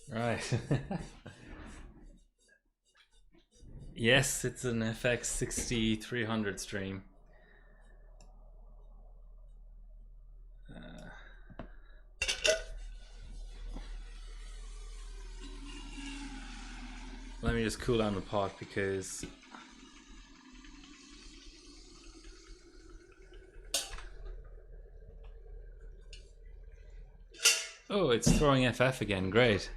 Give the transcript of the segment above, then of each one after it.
Right. Yes, it's an FX-6300 stream. Let me just cool down the pot because oh, it's throwing FF again. Great.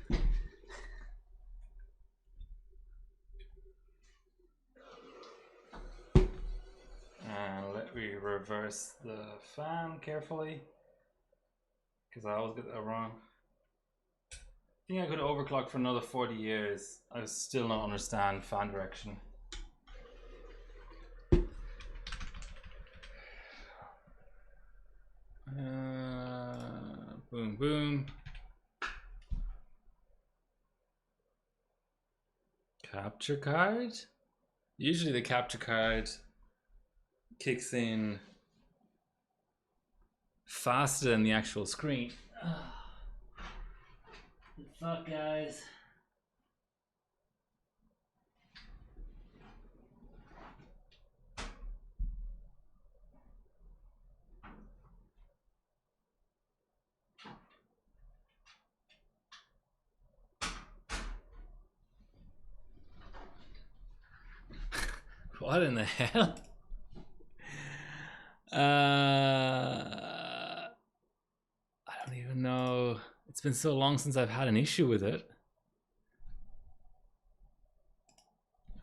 And let me reverse the fan carefully because I always get that wrong. I think I could overclock for another 40 years. I still don't understand fan direction. Boom, boom. Capture card? Usually the capture card kicks in faster than the actual screen. Fuck, guys. What in the hell? I don't even know. It's been so long since I've had an issue with it.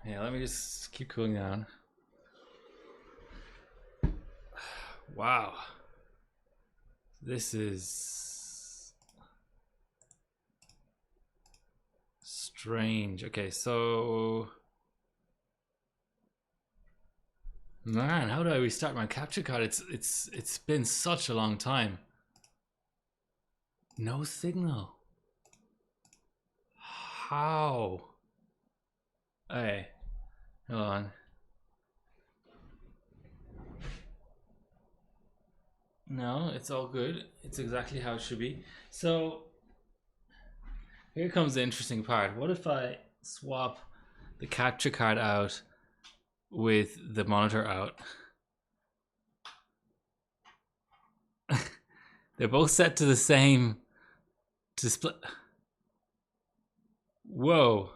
Yeah, let me just keep cooling down. Wow. This is strange. Okay, so man, how do I restart my capture card? It's been such a long time. No signal. How? Hey, hold on. No, it's all good. It's exactly how it should be. So here comes the interesting part. What if I swap the capture card out with the monitor out? They're both set to the same display. Whoa.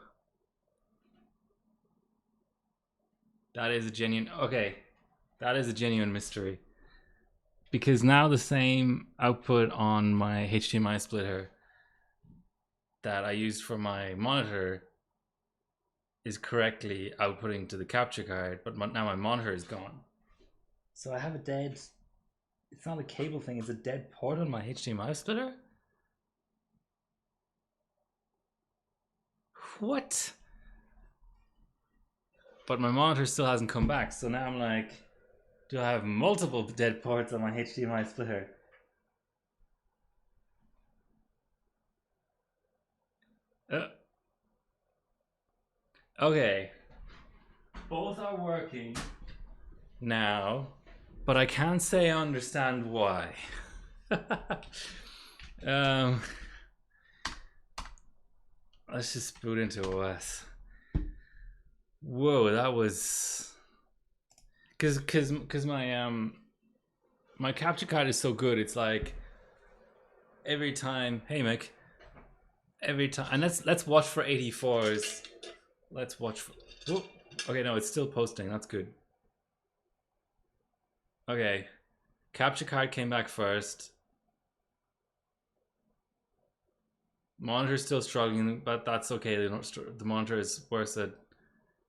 That is a genuine, okay. That is a genuine mystery. Because now the same output on my HDMI splitter that I used for my monitor is correctly outputting to the capture card, but now my monitor is gone. So I have a dead, it's not a cable thing, it's a dead port on my HDMI splitter? What? But my monitor still hasn't come back, so now I'm like, do I have multiple dead ports on my HDMI splitter? Okay. Both are working now, but I can't say I understand why. Let's just boot into OS. Whoa, that was because my capture card is so good. It's like every time, hey Mick, every time, and let's watch for 84s. Let's watch for. Whoop. Okay, no, it's still posting. That's good. Okay, capture card came back first. Monitor's still struggling, but that's okay. The monitor is worse at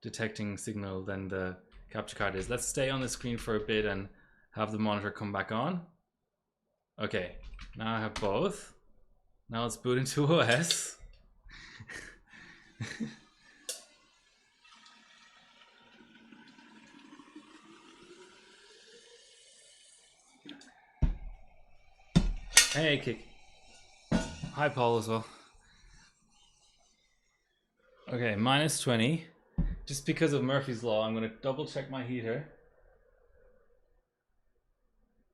detecting signal than the capture card is. Let's stay on the screen for a bit and have the monitor come back on. Okay, now I have both. Now let's boot into OS. Hey, Kick. Hi, Paul, as well. Okay, minus 20. Just because of Murphy's Law, I'm going to double check my heater.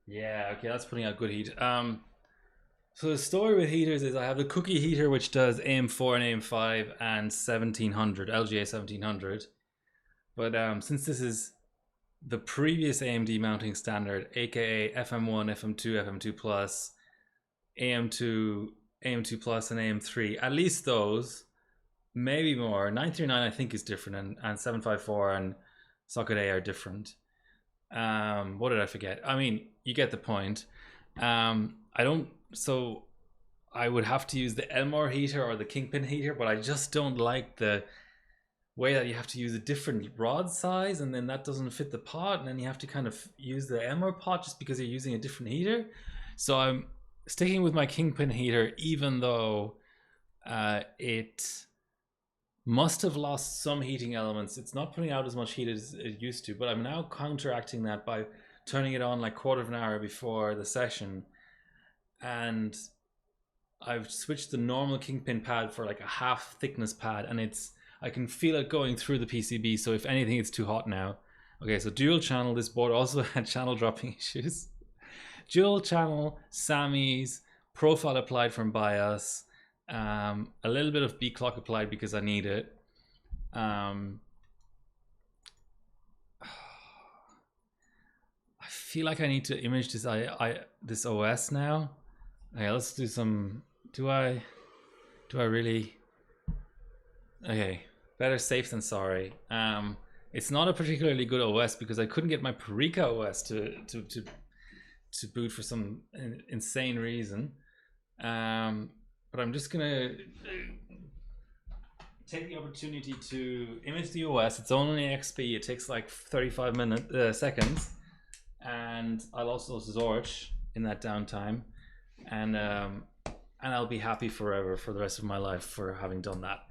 Yeah, okay, that's putting out good heat. So the story with heaters is I have the cookie heater which does AM4 and AM5 and 1700 LGA 1700, but since this is the previous AMD mounting standard, aka FM1, FM2, FM2 Plus, AM2, AM2 Plus, and AM3, at least those, maybe more. 939 I think is different, and 754 and Socket A are different. What did I forget? I mean, you get the point. I don't. So I would have to use the Elmore heater or the Kingpin heater, but I just don't like the way that you have to use a different rod size, and then that doesn't fit the pot, and then you have to kind of use the Elmore pot just because you're using a different heater. So I'm sticking with my Kingpin heater, even though it must have lost some heating elements. It's not putting out as much heat as it used to, but I'm now counteracting that by turning it on like quarter of an hour before the session, and I've switched the normal Kingpin pad for like a half thickness pad, and I can feel it going through the PCB, so if anything it's too hot now. Okay, so dual channel. This board also had channel dropping issues. Dual channel, SAMIs, profile applied from BIOS, a little bit of B clock applied because I need it. I feel like I need to image this this OS now. Okay, let's do some. Do I really? Okay, better safe than sorry. It's not a particularly good OS because I couldn't get my Parika OS to boot for some insane reason. But I'm just gonna take the opportunity to image the OS. It's only XP. It takes like 35 seconds, and I'll also Zorch in that downtime, and I'll be happy forever for the rest of my life for having done that.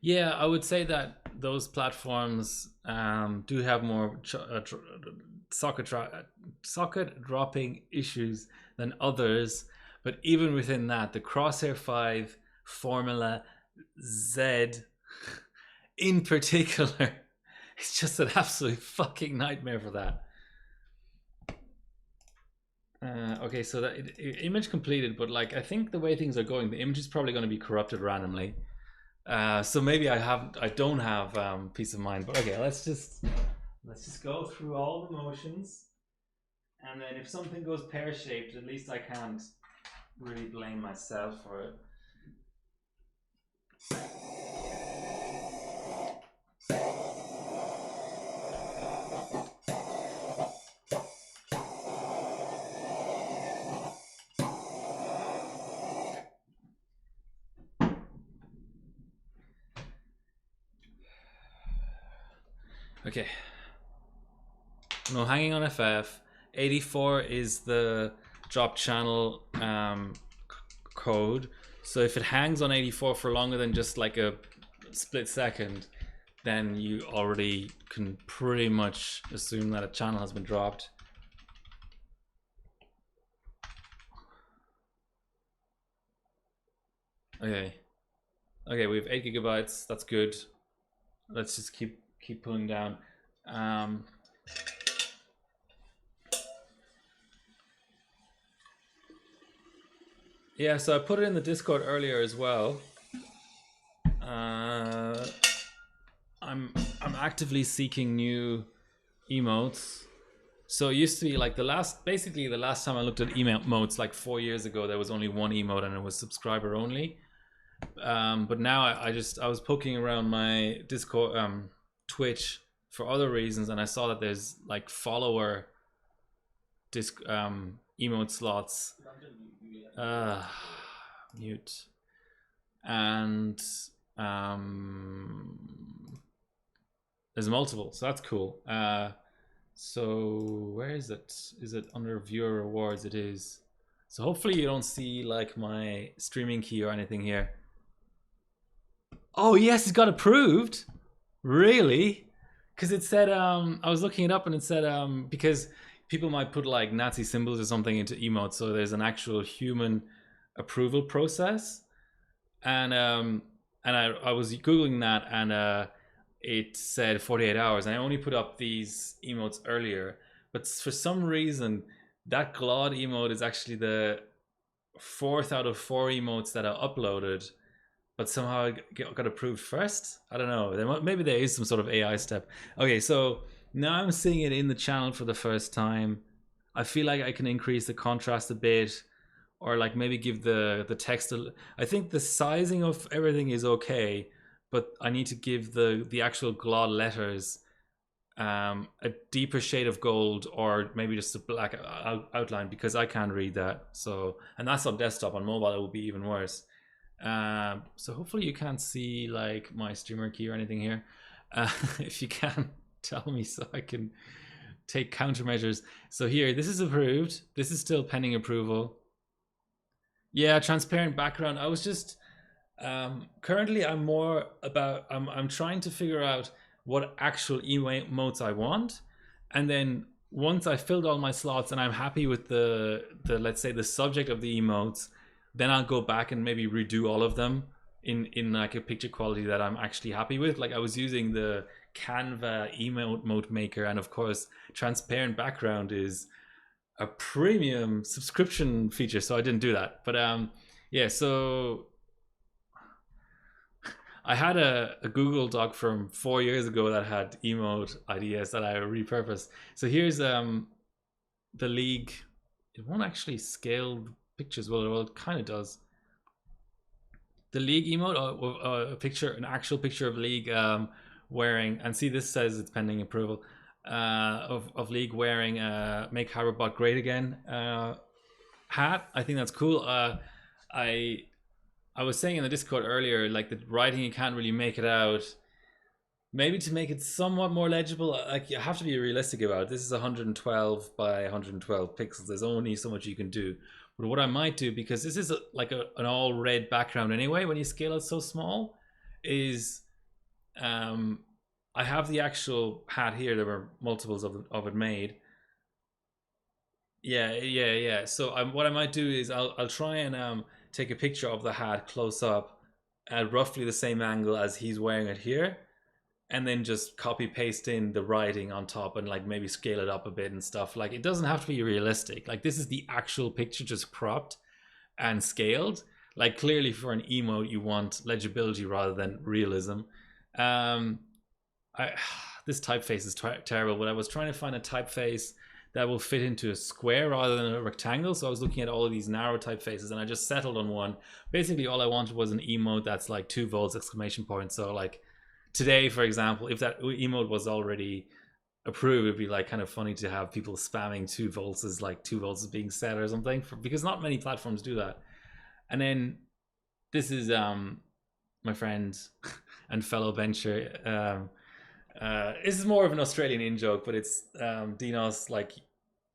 Yeah, I would say that those platforms do have more socket dropping issues than others, but even within that, the Crosshair 5 Formula Z in particular, it's just an absolute fucking nightmare for that. Okay, so that image completed, but like I think the way things are going, the image is probably going to be corrupted randomly. So maybe I don't have peace of mind. But okay, let's just go through all the motions, and then if something goes pear-shaped, at least I can't really blame myself for it. Okay. No hanging on FF. 84 is the drop channel code. So if it hangs on 84 for longer than just like a split second, then you already can pretty much assume that a channel has been dropped. Okay. Okay, we have 8 gigabytes. That's good. Let's just keep pulling down. Yeah, so I put it in the Discord earlier as well. I'm actively seeking new emotes. So it used to be like basically the last time I looked at emotes like 4 years ago, there was only one emote and it was subscriber only. But now I was poking around my Discord, Twitch for other reasons, and I saw that there's like follower emote slots. Mute. And there's multiple, so that's cool. So where is it? Is it under viewer rewards? It is. So hopefully you don't see like my streaming key or anything here. Oh yes, it got approved. Really? Because it said I was looking it up and it said because people might put like Nazi symbols or something into emotes, so there's an actual human approval process. And I was googling that, and it said 48 hours. And I only put up these emotes earlier, but for some reason that Glod emote is actually the 4th out of 4 emotes that I uploaded, but somehow it got approved first. I don't know. Maybe there is some sort of AI step. Okay, so now I'm seeing it in the channel for the first time. I feel like I can increase the contrast a bit, or like maybe give the text I think the sizing of everything is okay, but I need to give the actual Glod letters a deeper shade of gold, or maybe just a black outline, because I can't read that. So, and that's on desktop. On mobile it will be even worse. So hopefully you can't see like my streamer key or anything here. If you can, tell me so I can take countermeasures. So here, this is approved. This is still pending approval. Yeah, transparent background. I was just currently I'm more about I'm trying to figure out what actual emotes I want, and then once I filled all my slots and I'm happy with the let's say the subject of the emotes, then I'll go back and maybe redo all of them in like a picture quality that I'm actually happy with. Like I was using the Canva emote maker, and of course transparent background is a premium subscription feature, so I didn't do that. But yeah, so I had a Google Doc from 4 years ago that had emote ideas that I repurposed. So here's the League. It won't actually scale pictures. Well, it kind of does. The League emote, a picture, an actual picture of League wearing, and see, this says it's pending approval, of League wearing Make Hybridbot Great Again hat. I think that's cool. I was saying in the Discord earlier, like the writing, you can't really make it out. Maybe to make it somewhat more legible, like you have to be realistic about it. This is 112 by 112 pixels. There's only so much you can do. But what I might do, because this is an all red background anyway, when you scale it so small, is I have the actual hat here. There were multiples of it made. Yeah. So what I might do is I'll try and take a picture of the hat close up at roughly the same angle as he's wearing it here, and then just copy paste in the writing on top and like maybe scale it up a bit and stuff. Like it doesn't have to be realistic. Like this is the actual picture just cropped and scaled. Like clearly for an emote you want legibility rather than realism. This typeface is terrible, but I was trying to find a typeface that will fit into a square rather than a rectangle. So I was looking at all of these narrow typefaces, and I just settled on one. Basically all I wanted was an emote that's like 2 volts exclamation point. So like today, for example, if that emote was already approved, it'd be like kind of funny to have people spamming 2 volts as like 2 volts is being set or something, because not many platforms do that. And then this is my friend and fellow bencher. This is more of an Australian in joke, but it's Dinos. Like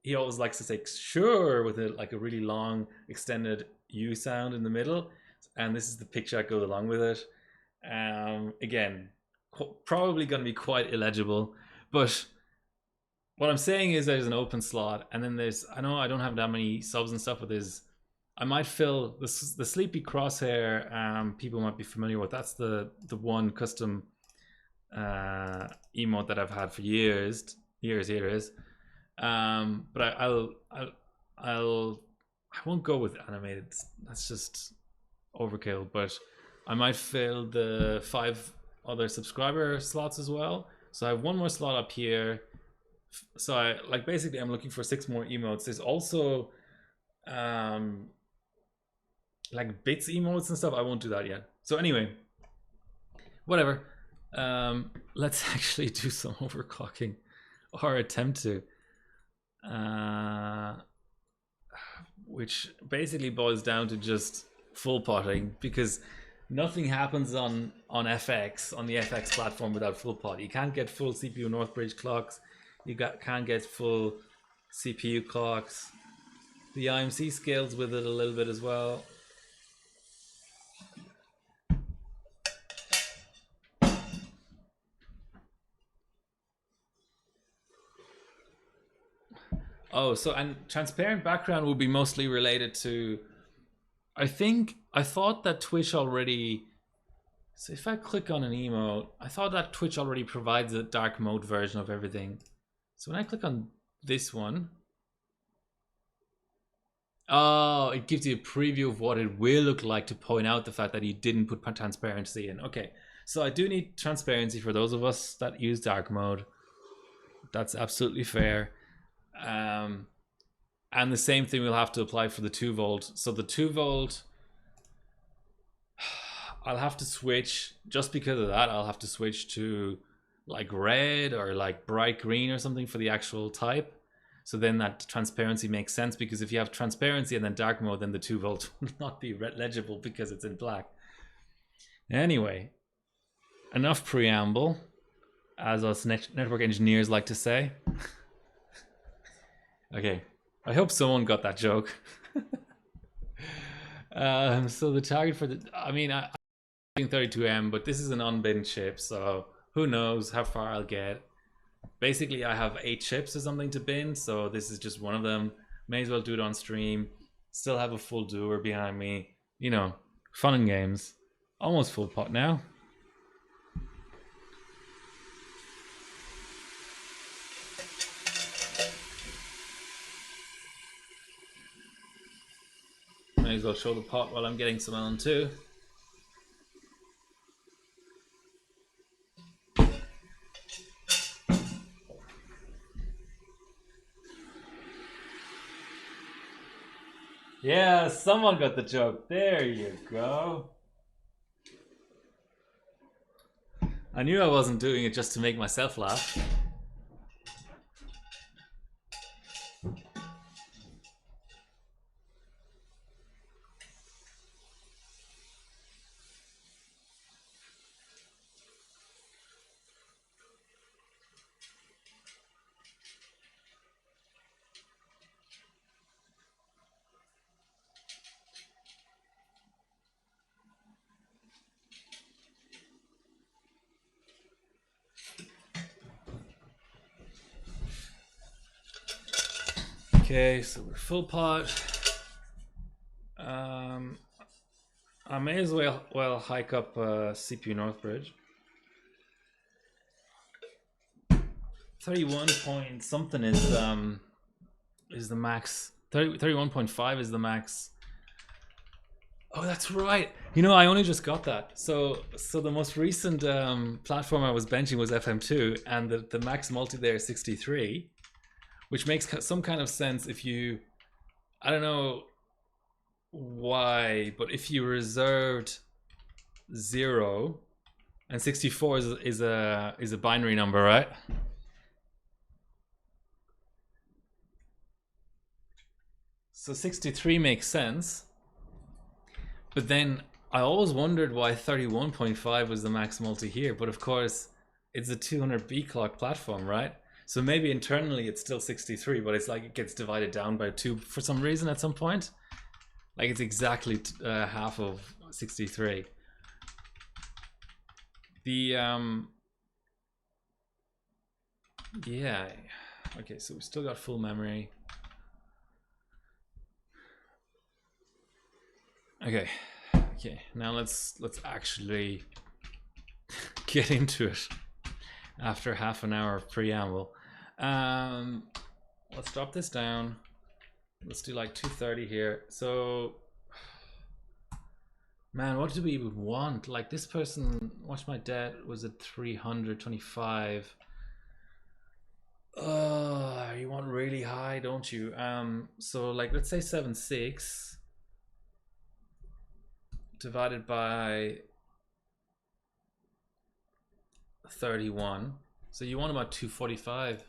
he always likes to say "sure" with like a really long extended U sound in the middle, and this is the picture that goes along with it. Again, probably going to be quite illegible, but what I'm saying is there's an open slot, and then there's, I know I don't have that many subs and stuff, but there's, I might fill the sleepy crosshair. People might be familiar with. That's the one custom emote that I've had for years. Here it is. But I won't go with animated. That's just overkill. But I might fill the 5 other subscriber slots as well. So I have one more slot up here. So I like basically I'm looking for 6 more emotes. There's also like bits emotes and stuff. I won't do that yet. So anyway, whatever. Let's actually do some overclocking, or attempt to, which basically boils down to just full potting, because nothing happens on FX, on the FX platform, without full pot. You can't get full CPU Northbridge clocks. You can't get full CPU clocks. The IMC scales with it a little bit as well. Oh, so and transparent background will be mostly related to. I thought that Twitch already. So if I click on an emote, I thought that Twitch already provides a dark mode version of everything. So when I click on this one, oh, it gives you a preview of what it will look like to point out the fact that you didn't put transparency in. Okay, so I do need transparency for those of us that use dark mode. That's absolutely fair. And the same thing will have to apply for the 2 volt. So the 2 volt, I'll have to switch, just because of that, I'll have to switch to like red or like bright green or something for the actual type. So then that transparency makes sense, because if you have transparency and then dark mode, then the 2 volt will not be legible because it's in black. Anyway, enough preamble, as us network engineers like to say. Okay, I hope someone got that joke. So the target for the, I mean, I'm 32M, but this is an unbin chip, so who knows how far I'll get. Basically, I have 8 chips or something to bin, so this is just one of them. May as well do it on stream. Still have a full doer behind me. You know, fun and games. Almost full pot now. May as well show the pot while I'm getting some on too. Yeah, someone got the joke. There you go. I knew I wasn't doing it just to make myself laugh. Okay, so we're full pot. I may as well hike up CPU Northbridge. 31 point something is the max. 31.5 is the max. Oh, that's right. You know, I only just got that. So the most recent platform I was benching was FM2, and the max multi there is 63, which makes some kind of sense if you, I don't know why, but if you reserved 0, and 64 is a binary number, right? So 63 makes sense. But then I always wondered why 31.5 was the max multi here, but of course it's a 200B clock platform, right? So maybe internally it's still 63, but it's like it gets divided down by 2 for some reason at some point. Like it's exactly half of 63. The yeah, okay, so we still got full memory. Okay, now let's actually get into it after half an hour of preamble. Let's drop this down. Let's do like 230 here. So, man, what do we even want? Like this person, Watch My Debt, was at 325. You want really high, don't you? So like let's say 7.6 divided by 31. So you want about 245.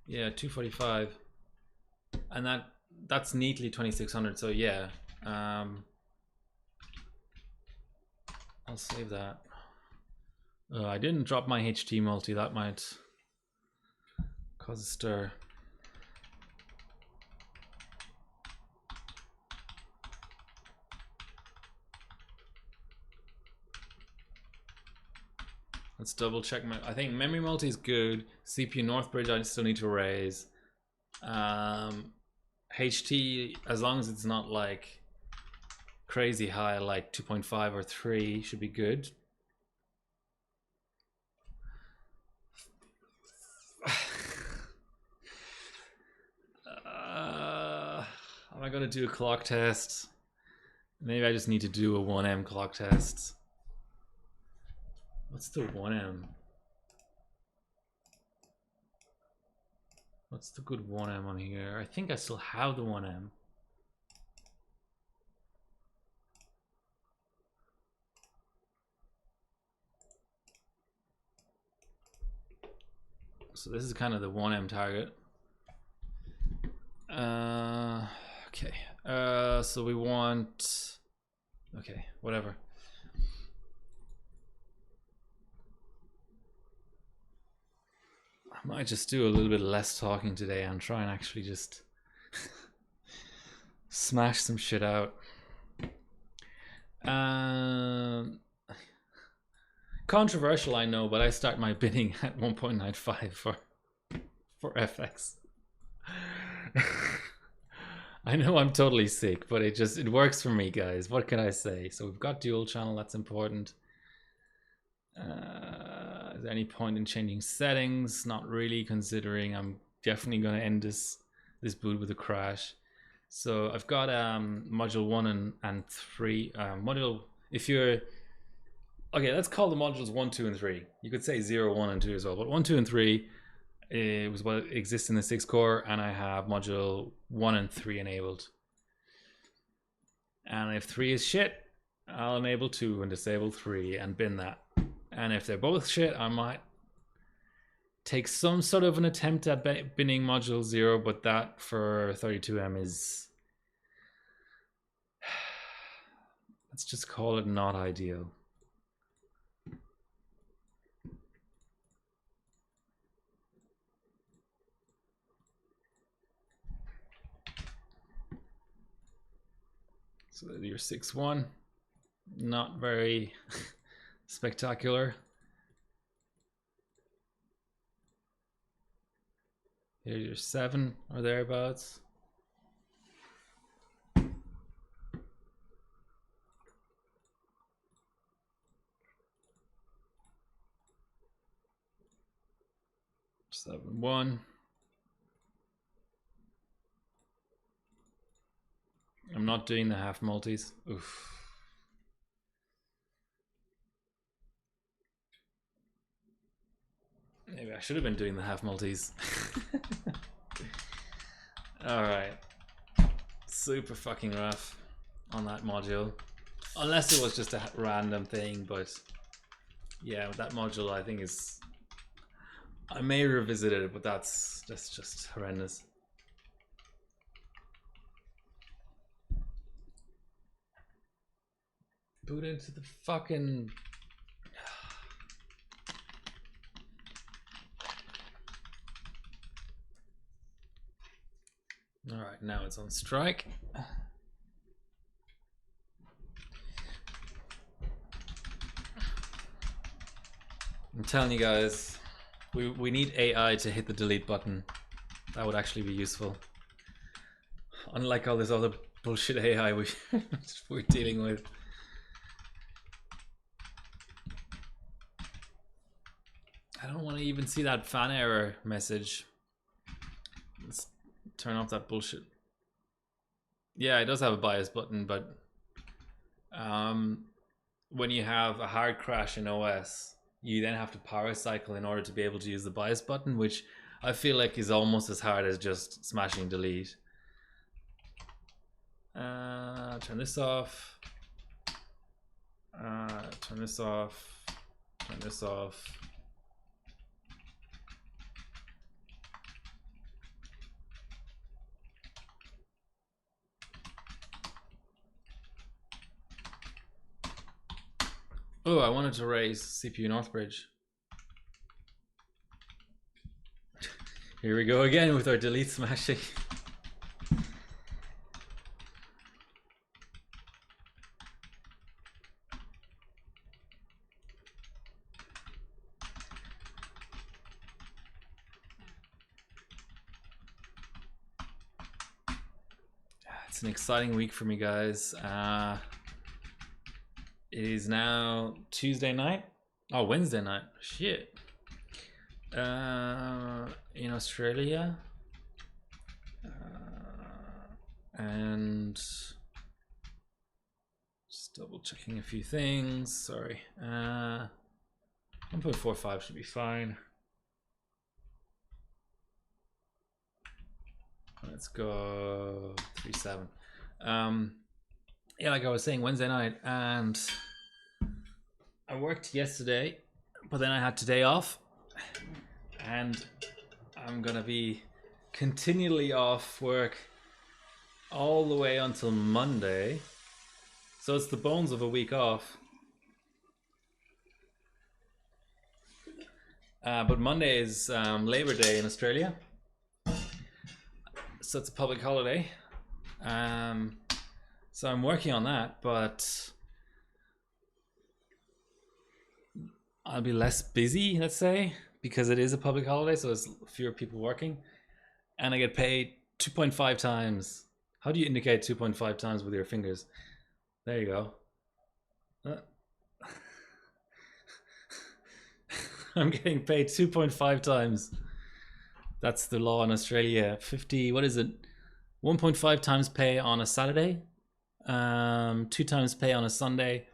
Yeah, 245. And that's neatly 2600. So yeah, I'll save that. I didn't drop my HT multi. That might cause a stir. Let's double check I think memory multi is good. CPU Northbridge I still need to raise. HT, as long as it's not like crazy high, like 2.5 or 3, should be good. Am I gonna do a clock test? Maybe I just need to do a 1M clock test. What's the 1M? What's the good 1M on here? I think I still have the 1M. So this is kind of the 1M target. Okay. So we want... Okay, whatever. I might just do a little bit less talking today and try and actually just smash some shit out. Controversial, I know, but I start my bidding at 1.95 for FX. I know I'm totally sick, but it works for me, guys. What can I say? So we've got dual channel, that's important. Is there any point in changing settings? Not really, considering I'm definitely going to end this boot with a crash. So I've got module 1 and 3. Module, if you're... Okay, let's call the modules 1, 2, and 3. You could say 0, 1, and 2 as well, but 1, 2, and 3 was what exists in the 6 core, and I have module 1 and 3 enabled. And if 3 is shit, I'll enable 2 and disable 3 and bin that. And if they're both shit, I might take some sort of an attempt at binning module 0, but that for 32M is... Let's just call it not ideal. So your 6-1, not very spectacular. Here's your 7 or thereabouts. 7-1. I'm not doing the half multis. Oof. Maybe I should have been doing the half multis. Alright. Super fucking rough on that module. Unless it was just a random thing, but yeah, that module I think is... I may revisit it, but that's just horrendous. Boot into the fucking... Alright, now it's on strike. I'm telling you guys, we need AI to hit the delete button. That would actually be useful. Unlike all this other bullshit AI we're dealing with. I don't want to even see that fan error message. Let's turn off that bullshit. Yeah, it does have a bias button, but when you have a hard crash in OS, you then have to power cycle in order to be able to use the bias button, which I feel like is almost as hard as just smashing delete. Turn this off. Turn this off. Turn this off. Oh, I wanted to raise CPU Northbridge. Here we go again with our delete smashing. It's an exciting week for me, guys. It is now Tuesday night. Oh, Wednesday night. Shit. In Australia. And just double checking a few things. Sorry. 1.45 should be fine. Let's go 3.7. Yeah, like I was saying, Wednesday night, and I worked yesterday, but then I had today off, and I'm gonna be continually off work all the way until Monday. So it's the bones of a week off. But Monday is Labor Day in Australia, so it's a public holiday. So I'm working on that, but I'll be less busy, let's say, because it is a public holiday, so there's fewer people working, and I get paid 2.5 times. How do you indicate 2.5 times with your fingers? There you go. I'm getting paid 2.5 times. That's the law in Australia. 50, what is it? 1.5 times pay on a Saturday, 2 times pay on a Sunday,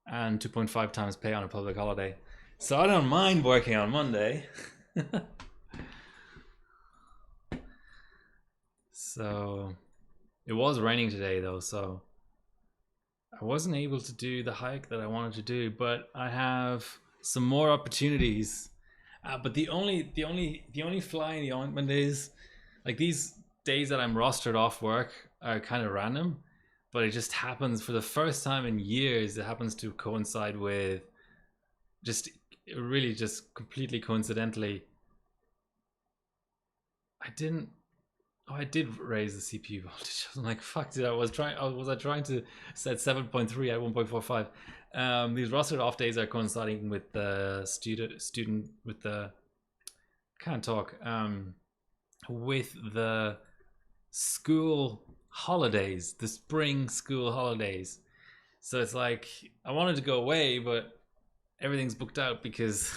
and 2.5 times pay on a public holiday. So I don't mind working on Monday. So it was raining today though, so I wasn't able to do the hike that I wanted to do, but I have some more opportunities. But the only fly in the ointment is, like, these days that I'm rostered off work are kind of random, but it just happens for the first time in years. It happens to coincide with just completely coincidentally. I did raise the CPU voltage. I'm like, fuck, was I trying to set 7.3 at 1.45? These rostered off days are coinciding with the student with the can't talk with the school holidays, the spring school holidays. So it's like I wanted to go away, but everything's booked out because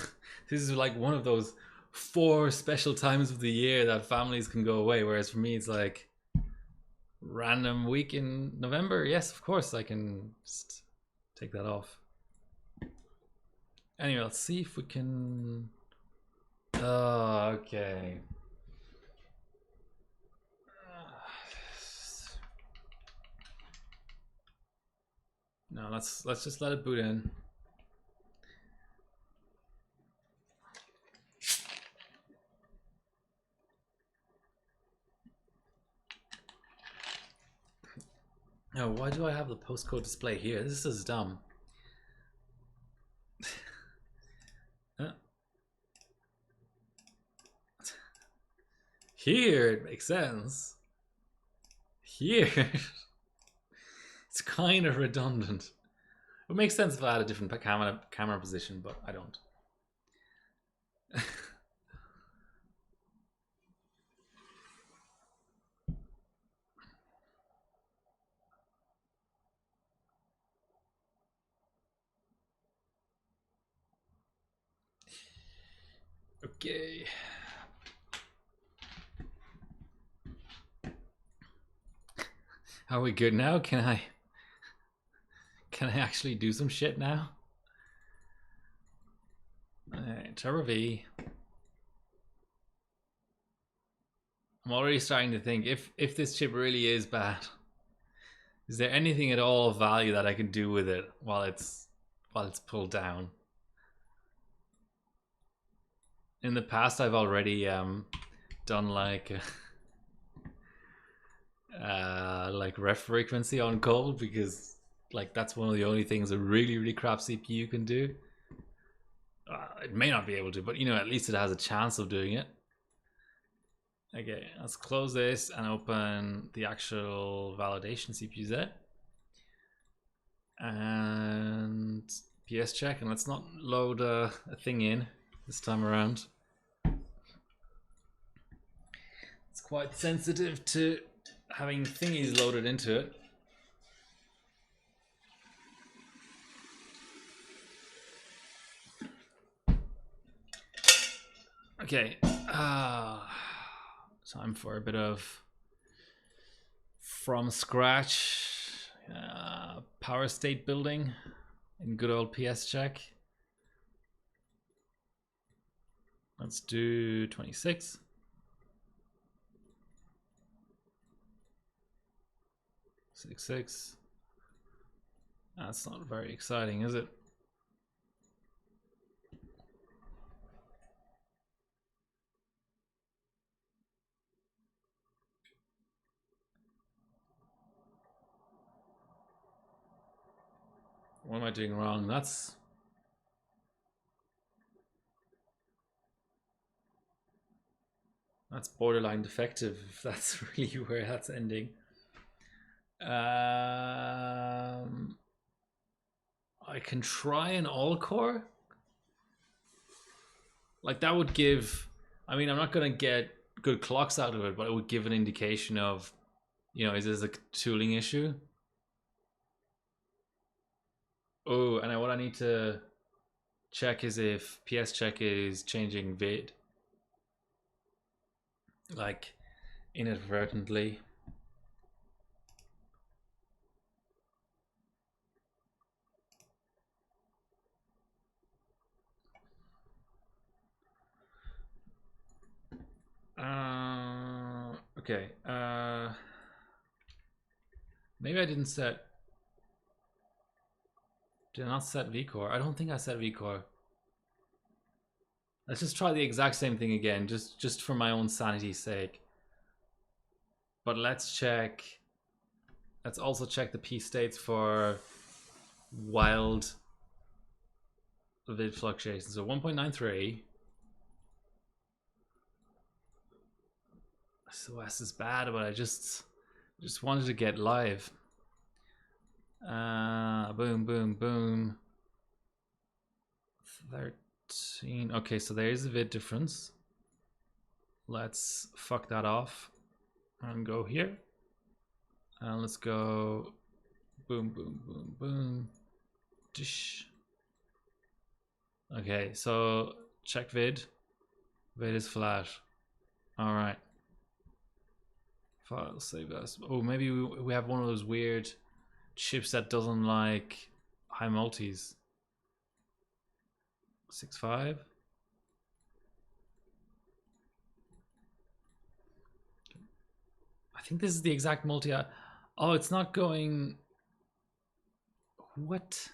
this is like one of those 4 special times of the year that families can go away, whereas for me it's like random week in November. Yes, of course I can just take that off. Anyway, let's see if we can. Oh, okay. No, let's just let it boot in. No, why do I have the postcode display here? This is dumb. Here it makes sense. Here it's kind of redundant. It would make sense if I had a different camera position, but I don't. Okay. Are we good now? Can I actually do some shit now? Alright, Turbo V. I'm already starting to think, if this chip really is bad, is there anything at all of value that I can do with it while it's pulled down? In the past, I've already done like ref frequency on cold, because like that's one of the only things a really crap CPU can do. It may not be able to, but you know, at least it has a chance of doing it. Okay, let's close this and open the actual validation CPUZ and PS check, and let's not load a thing in this time around. It's quite sensitive to having thingies loaded into it. Okay, time for a bit of from scratch power state building in good old PS check. Let's do 26. Six. That's not very exciting, is it? What am I doing wrong? That's borderline defective, if that's really where that's ending. I can try an all core. Like that would give, I mean, I'm not gonna get good clocks out of it, but it would give an indication of, you know, is this a tooling issue? Oh, and what I need to check is if PS check is changing vid, like inadvertently. Okay. Maybe I didn't set. Did I not set vCore? I don't think I set vCore. Let's just try the exact same thing again, just for my own sanity's sake. But let's check. Let's also check the P states for wild vid fluctuations. So 1.93. SOS is bad, but I just wanted to get live. Boom, boom, boom. 13. Okay, so there's a vid difference. Let's fuck that off and go here. And let's go boom, boom, boom, boom. Dish. Okay, so check vid. Vid is flat. All right. File save as. Oh, maybe we have one of those weird chips that doesn't like high multis. 6.5. I think this is the exact multi. Oh, it's not going. What?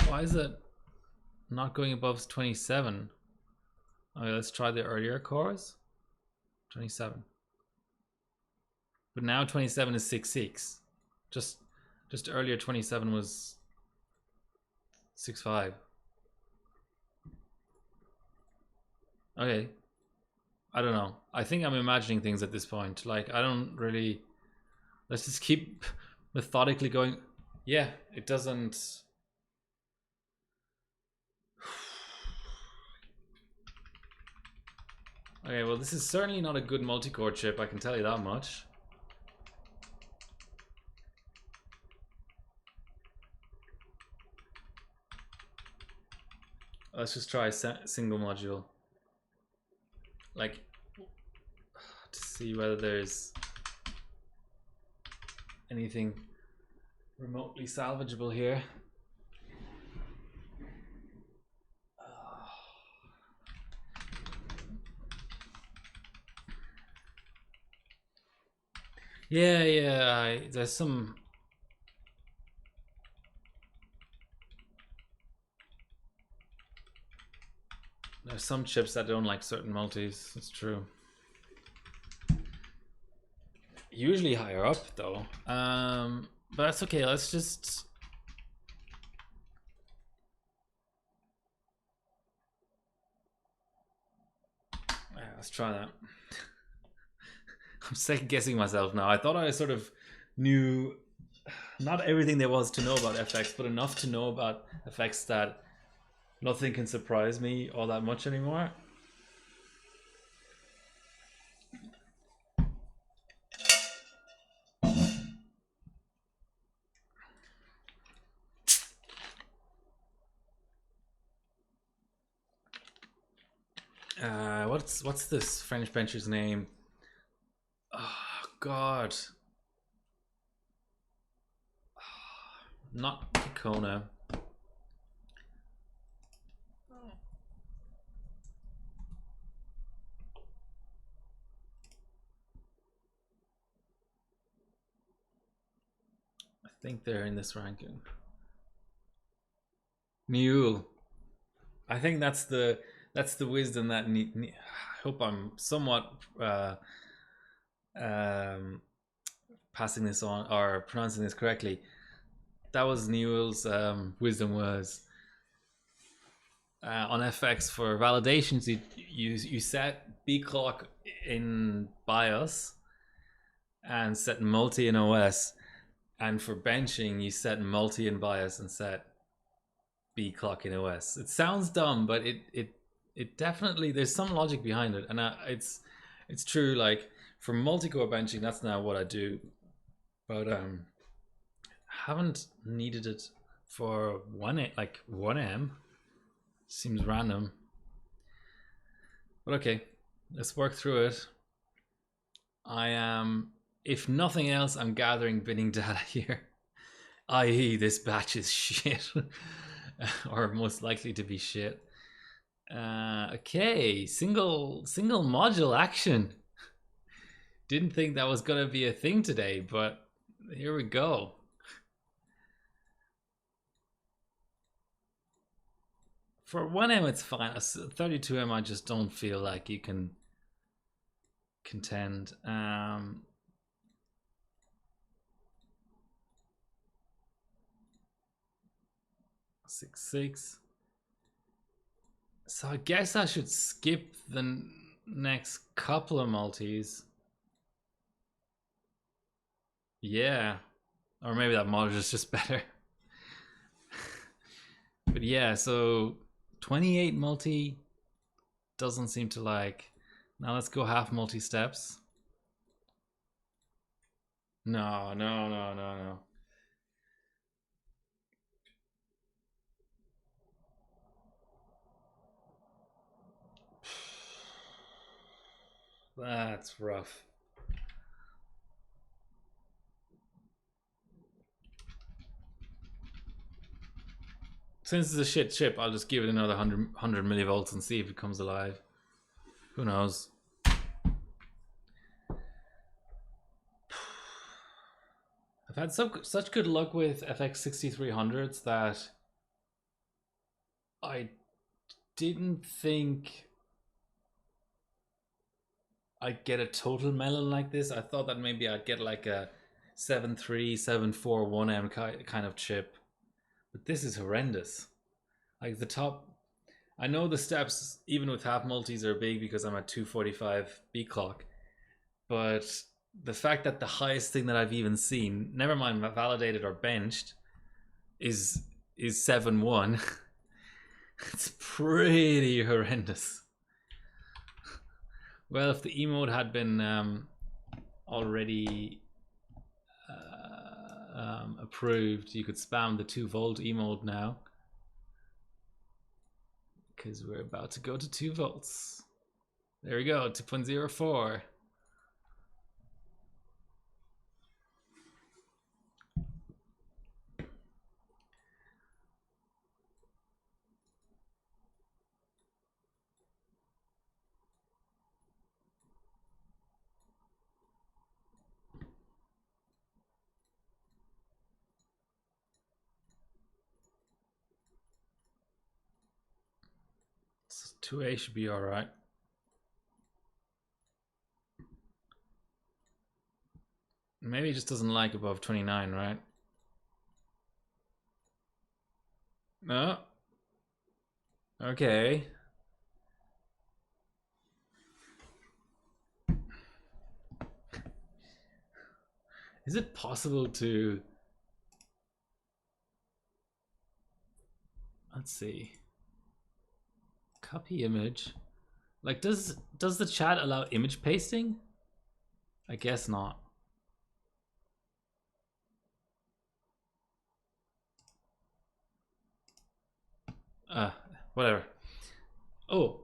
Why is it not going above 27? Okay, let's try the earlier cores. 27. But now 27 is 6.6. Just earlier 27 was 6.5. Okay. I don't know. I think I'm imagining things at this point. Like, I don't really... Let's just keep methodically going. Yeah, it doesn't... Okay, well, this is certainly not a good multi-core chip, I can tell you that much. Let's just try a single module. Like, to see whether there's anything remotely salvageable here. Yeah, there's some... There's some chips that don't like certain multis, it's true. Usually higher up though. But that's okay, let's just... Yeah, let's try that. I'm second guessing myself now. I thought I sort of knew not everything there was to know about FX, but enough to know about FX that Nothing can surprise me all that much anymore. What's this French bencher's name? Oh God, not Kikona. I think they're in this ranking. Mule. I think that's the wisdom that I hope I'm somewhat um, passing this on or pronouncing this correctly. That was Newell's wisdom was on FX for validations. You set B clock in BIOS and set multi in OS, and for benching you set multi in BIOS and set B clock in OS. It sounds dumb, but it definitely, there's some logic behind it, and it's true. Like for multi-core benching, that's now what I do, but haven't needed it for 1M. Seems random, but okay, let's work through it. I am, if nothing else, I'm gathering binning data here, i.e. this batch is shit. Or most likely to be shit. Okay, single module action. Didn't think that was gonna be a thing today, but here we go. For 1M it's fine. 32M I just don't feel like you can contend. 6-6. So I guess I should skip the next couple of multis. Yeah. Or maybe that module is just better. But yeah, so 28 multi doesn't seem to like. Now let's go half multi steps. No. That's rough. Since it's a shit chip, I'll just give it another 100 millivolts and see if it comes alive. Who knows? I've had such good luck with FX-6300s that I didn't think I'd get a total melon like this. I thought that maybe I'd get like a 7.3, 7.4, 1M kind of chip. But this is horrendous. Like the top, I know the steps, even with half multis, are big because I'm at 245 B clock. But the fact that the highest thing that I've even seen, never mind validated or benched, is 7.1. It's pretty horrendous. Well, if the E mode had been already approved, you could spam the 2-volt E mode now, because we're about to go to 2 volts. There we go, 2.04. So 2A should be all right. Maybe it just doesn't like above 29, right? No. Okay. Is it possible to... Let's see. Copy image. Like, does the chat allow image pasting? I guess not. Whatever. Oh,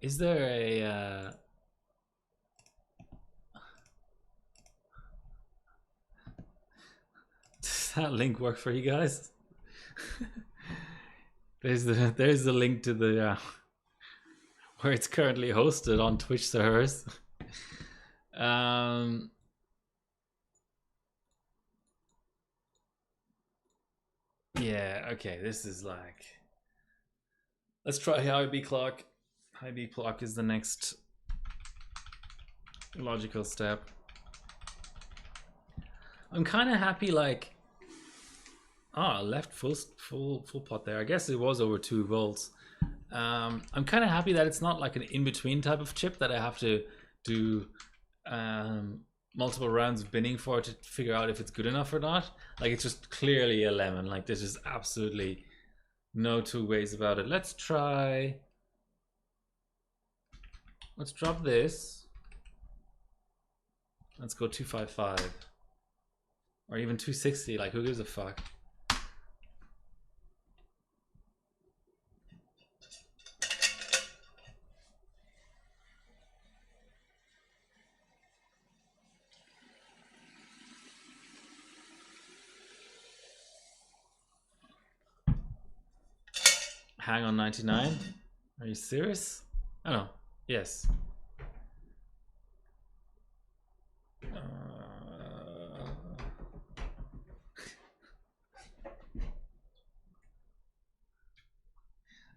is there a does that link work for you guys? there's the link to the where it's currently hosted on Twitch servers. Yeah, okay, this is like, let's try high B clock. High B clock is the next logical step. I'm kind of happy, like, left full pot there. I guess it was over 2 volts. I'm kind of happy that it's not like an in-between type of chip that I have to do multiple rounds of binning for to figure out if it's good enough or not. Like, it's just clearly a lemon. Like, there's just absolutely no two ways about it. Let's drop this. Let's go 255 or even 260. Like, who gives a fuck? Hang on 99. Are you serious? Oh no. Yes.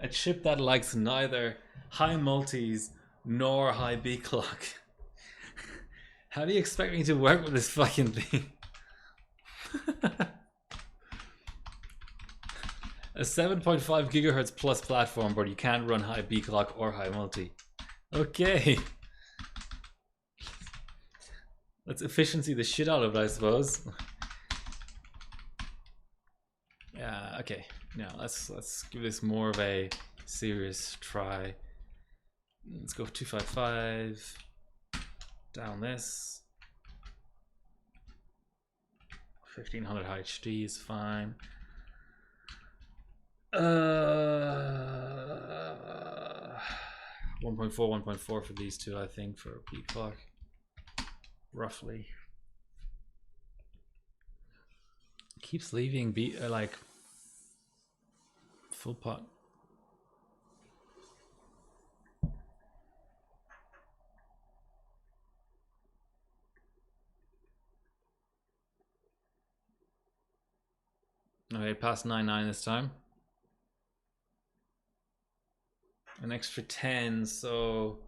A chip that likes neither high multis nor high B clock. How do you expect me to work with this fucking thing? A 7.5 gigahertz plus platform, but you can't run high B clock or high multi. Okay. Let's efficiency the shit out of it, I suppose. Yeah, okay. Now let's give this more of a serious try. Let's go 255. Down this. 1500 HD is fine. 1.4, 1.4 for these two, I think, for B clock. Roughly. Keeps leaving like full pot. Okay, past 99 this time. An extra 10, so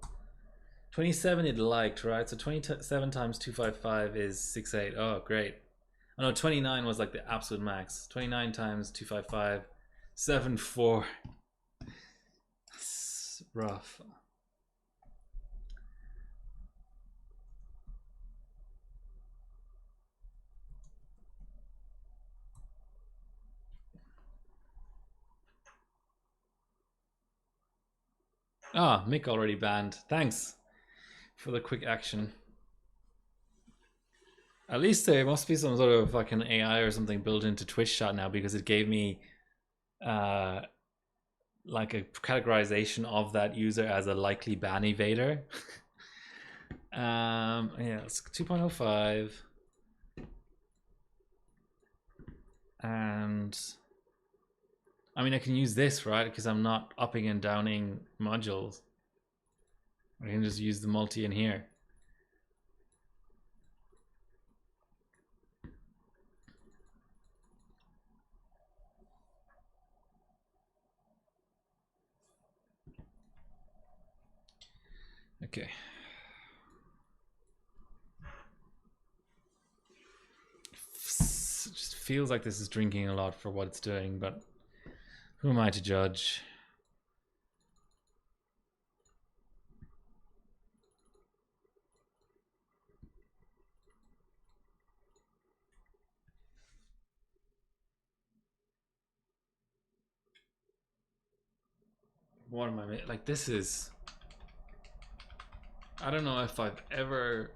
27 it liked, right? So 27 times 255 is 68. Oh, great. Oh no, 29 was like the absolute max. 29 times 255, 74. That's rough. Ah, Mick already banned. Thanks for the quick action. At least there must be some sort of fucking AI or something built into Twitch chat now, because it gave me like a categorization of that user as a likely ban evader. Yeah, it's 2.05. And I mean, I can use this, right? Because I'm not upping and downing modules. I can just use the multi in here. Okay. It just feels like this is drinking a lot for what it's doing, but who am I to judge? What am I like? This is. I don't know if I've ever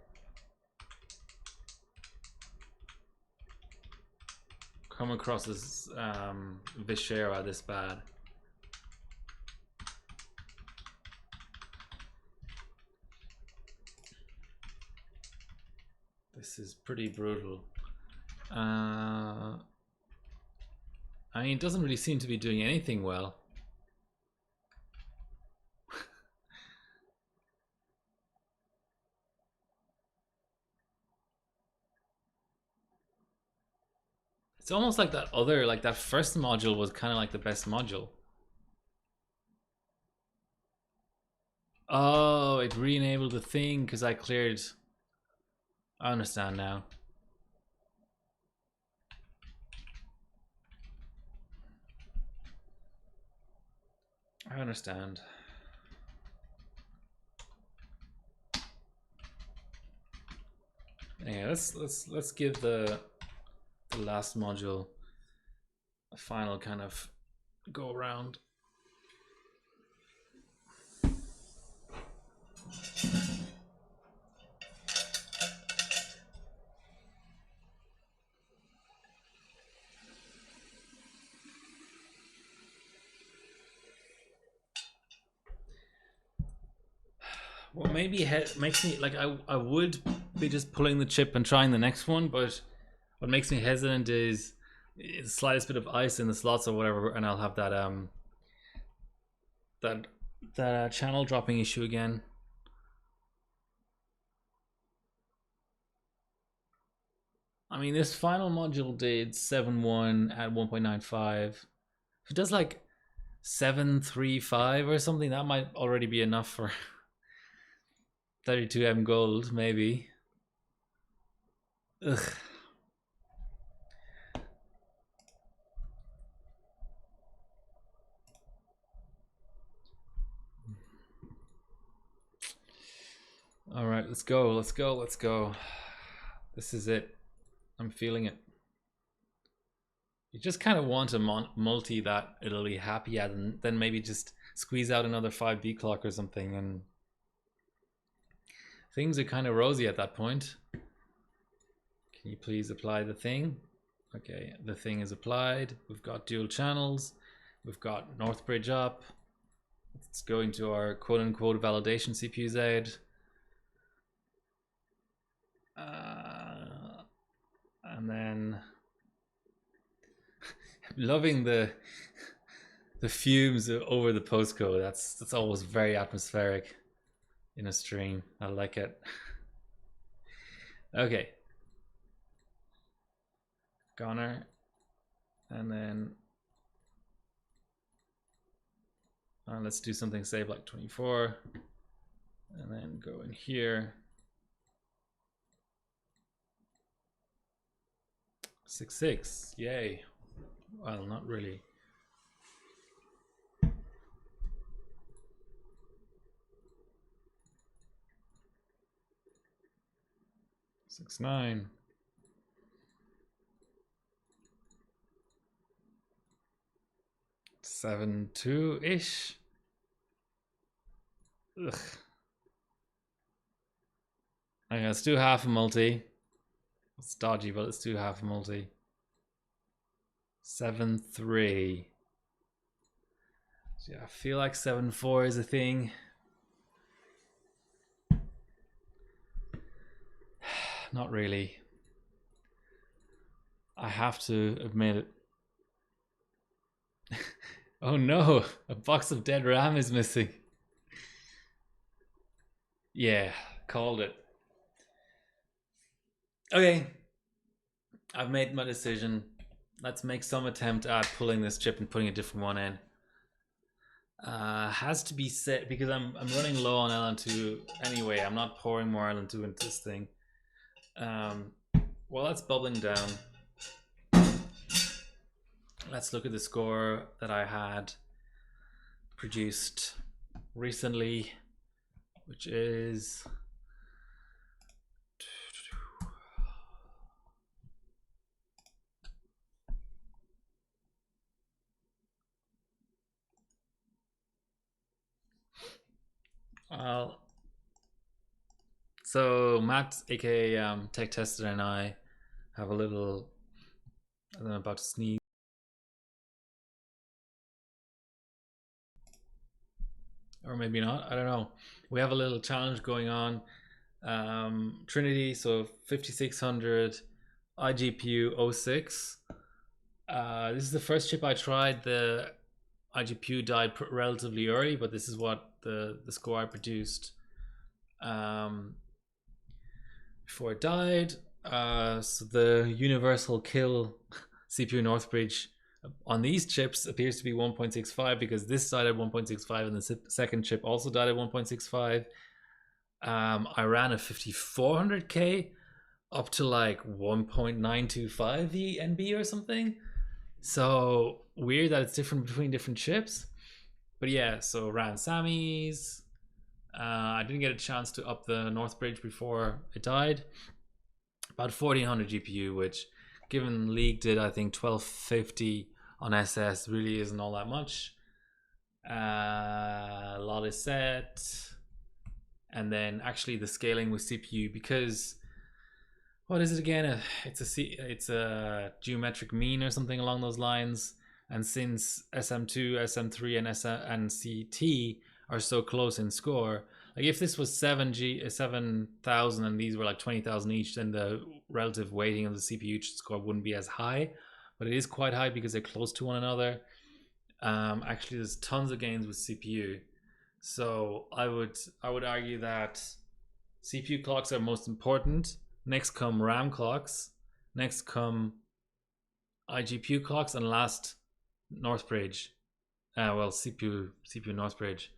come across this Viscera this bad. This is pretty brutal. I mean, it doesn't really seem to be doing anything well. It's almost like that other, like that first module was kind of like the best module. Oh, it re-enabled the thing because I cleared. I understand now. I understand. Yeah, let's give the last module a final kind of go around. Well, maybe makes me like I would be just pulling the chip and trying the next one, but what makes me hesitant is the slightest bit of ice in the slots or whatever, and I'll have that channel dropping issue again. I mean, this final module did 7.1 at 1.95. If it does like 7.35 or something, that might already be enough for 32M gold, maybe. Ugh. All right, let's go, let's go, let's go. This is it. I'm feeling it. You just kind of want a multi that it'll be happy at, and then maybe just squeeze out another 5B clock or something, and things are kind of rosy at that point. Can you please apply the thing? Okay, the thing is applied. We've got dual channels. We've got North Bridge up. Let's go into our quote-unquote validation CPU-Z. And then loving the fumes over the postcode. That's always very atmospheric in a stream. I like it. Okay. Goner. And then let's do something save like 24. And then go in here. 6.6. Yay. Well, not really. 6.9. 7.2-ish. Ugh. Okay, let's do half a multi. It's dodgy, but let's do half a multi. 7.3. Yeah, I feel like 7.4 is a thing. Not really. I have to admit it. Oh no, a box of dead RAM is missing. Yeah, called it. Okay, I've made my decision. Let's make some attempt at pulling this chip and putting a different one in. Has to be set because I'm running low on LN2 anyway. I'm not pouring more LN2 into this thing. While that's bubbling down, let's look at the score that I had produced recently, which is Well, so Matt, aka Tech Tester, and I have a little. I'm about to sneeze. Or maybe not. I don't know. We have a little challenge going on. Trinity, so 5600 iGPU 06. This is the first chip I tried. The iGPU died relatively early, but this is what the score I produced before it died. So the universal kill CPU Northbridge on these chips appears to be 1.65 because this died at 1.65 and the second chip also died at 1.65. I ran a 5400K up to like 1.925 NB or something. So weird that it's different between different chips. But yeah, so ran Sammy's. I didn't get a chance to up the Northbridge before it died. About 1400 GPU, which given League did I think 1250 on SS really isn't all that much. A lot is set. And then actually the scaling with CPU, because what is it again? It's a geometric mean or something along those lines. And since SM2, SM3, and CT are so close in score, like if this was 7,000 and these were like 20,000 each, then the relative weighting of the CPU score wouldn't be as high. But it is quite high because they're close to one another. Actually, there's tons of gains with CPU. So I would argue that CPU clocks are most important. Next come RAM clocks. Next come iGPU clocks, and last Northbridge. Well, CPU Northbridge.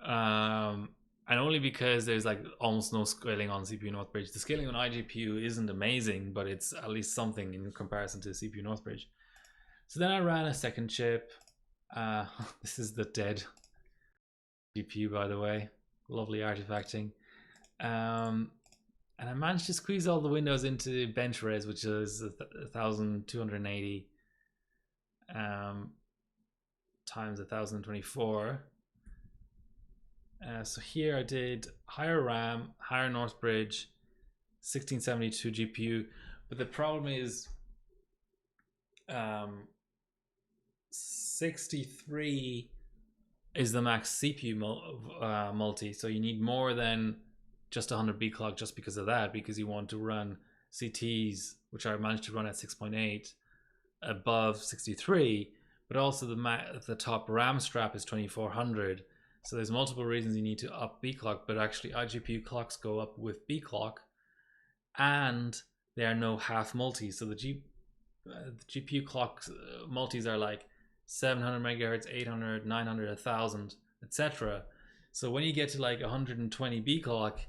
And only because there's like almost no scaling on CPU Northbridge. The scaling on iGPU isn't amazing, but it's at least something in comparison to CPU Northbridge. So then I ran a second chip. This is the dead GPU, by the way. Lovely artifacting. And I managed to squeeze all the windows into bench res, which is 1280 times 1024. So here I did higher RAM, higher Northbridge, 1672 GPU, but the problem is 63 is the max CPU multi, so you need more than just 100B clock just because of that, because you want to run CTs, which I managed to run at 6.8 above 63, but also the top RAM strap is 2400. So there's multiple reasons you need to up B clock, but actually iGPU clocks go up with B clock, and there are no half multis. So the GPU clock multis are like 700 megahertz, 800, 900, 1000, etc. So when you get to like 120 B clock,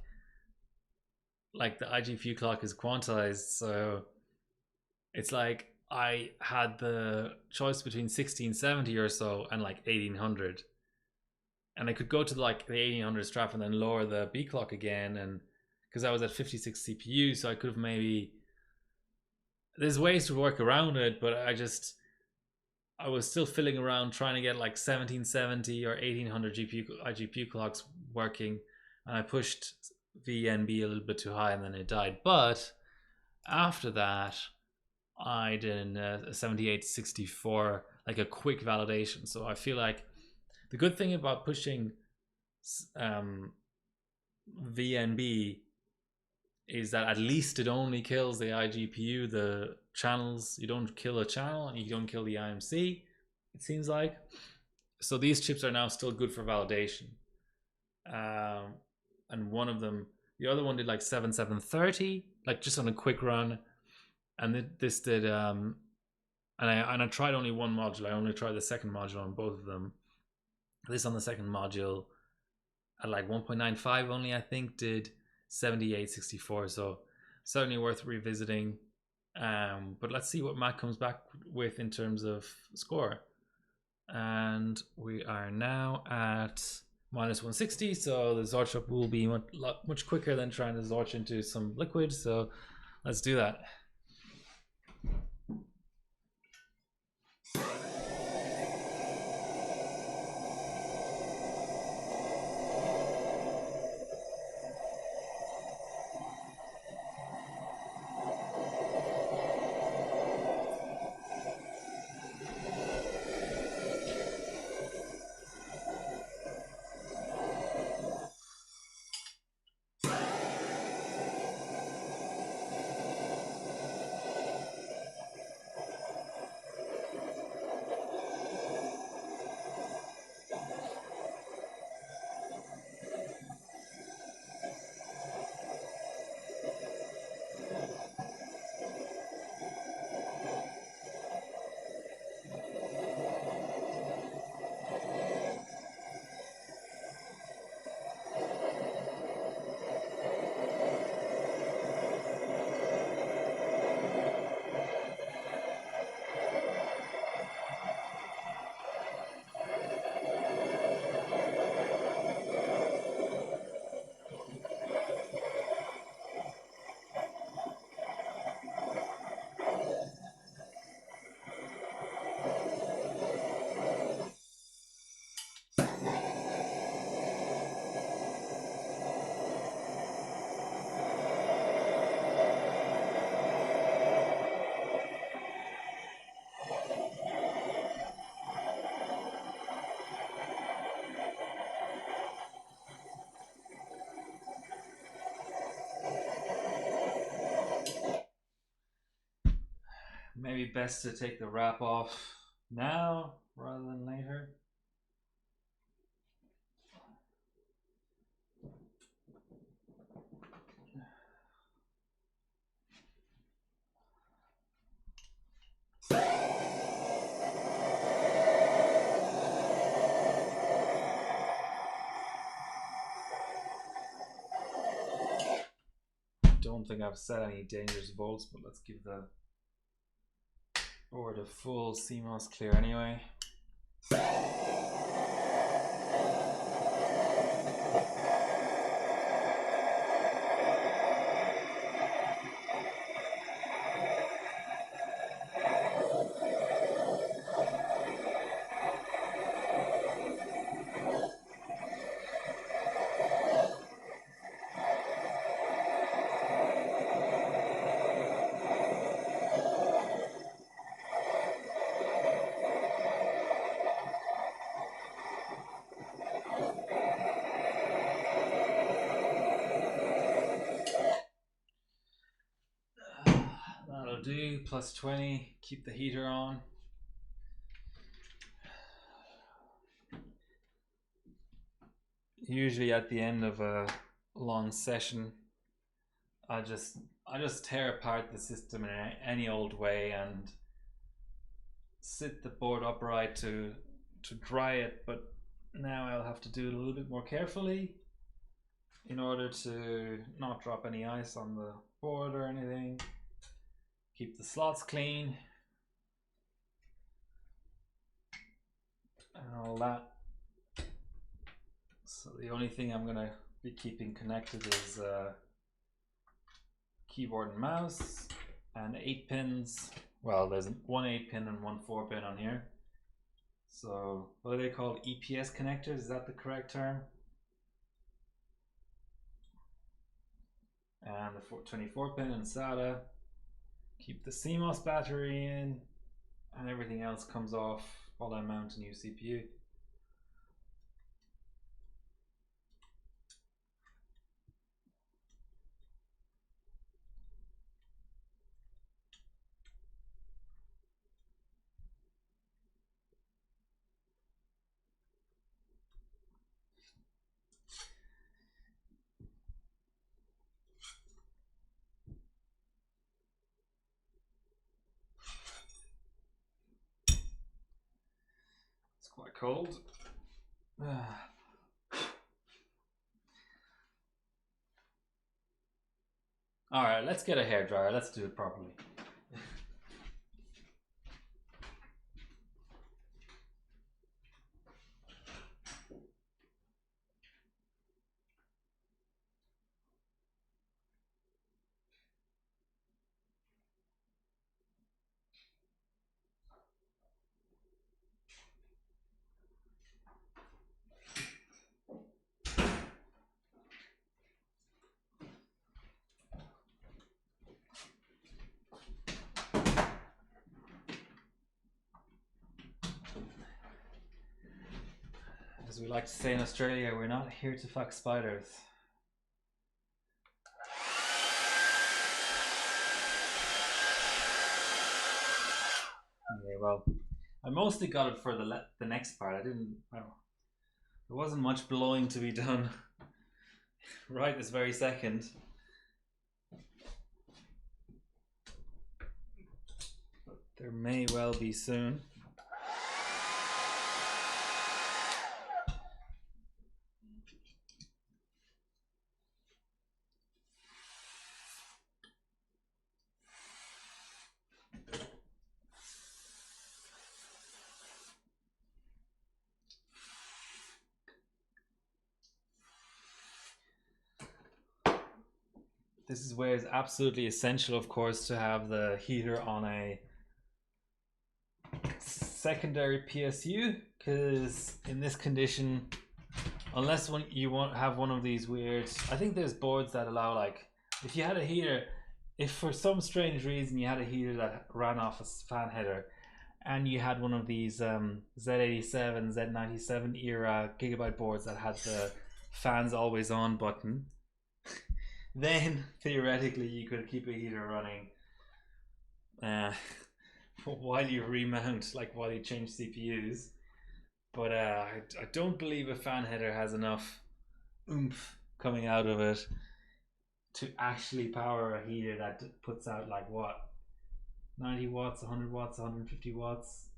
like the iGPU clock is quantized. So it's like I had the choice between 1670 or so and like 1800. And I could go to like the 1800 strap and then lower the B clock again, and because I was at 56 CPU, so I could have maybe, there's ways to work around it, but I was still fiddling around trying to get like 1770 or 1800 iGPU clocks working, and I pushed VNB a little bit too high and then it died. But after that I did a 7864, like a quick validation. So I feel like the good thing about pushing VNB is that at least it only kills the iGPU, the channels. You don't kill a channel and you don't kill the IMC, it seems like. So these chips are now still good for validation. And one of them, the other one did like 7730, like just on a quick run. And this did, and I tried only one module. I only tried the second module on both of them. This on the second module at like 1.95 only, I think, did 7864. So certainly worth revisiting. But let's see what Matt comes back with in terms of score. And we are now at minus 160. So the Zorch up will be much quicker than trying to Zorch into some liquid. So let's do that. best to take the wrap off now rather than later. Don't think I've set any dangerous volts, but let's give the board a full CMOS clear anyway. That'll do, plus 20, keep the heater on. Usually at the end of a long session, I just tear apart the system in any old way and sit the board upright to dry it, but now I'll have to do it a little bit more carefully in order to not drop any ice on the board or anything. Keep the slots clean and all that. So the only thing I'm gonna be keeping connected is keyboard and mouse and 8 pins. Well, there's one 8-pin and one 4-pin on here. So what are they called? EPS connectors, is that the correct term? And the 24-pin and SATA. Keep the CMOS battery in, and everything else comes off while I mount a new CPU. Quite cold. All right, let's get a hairdryer. Let's do it properly. As we like to say in Australia, we're not here to fuck spiders. Okay, well, I mostly got it for the next part. I didn't. There wasn't much blowing to be done right this very second. But there may well be soon. This is where it's absolutely essential, of course, to have the heater on a secondary PSU, because in this condition, unless you have one of these weird, I think there's boards that allow, like, if you had a heater, if for some strange reason you had a heater that ran off a fan header and you had one of these Z87, Z97 era Gigabyte boards that had the fans always on button, then theoretically you could keep a heater running while you remount, like while you change CPUs. But I don't believe a fan header has enough oomph coming out of it to actually power a heater that puts out like what, 90 watts, 100 watts, 150 watts.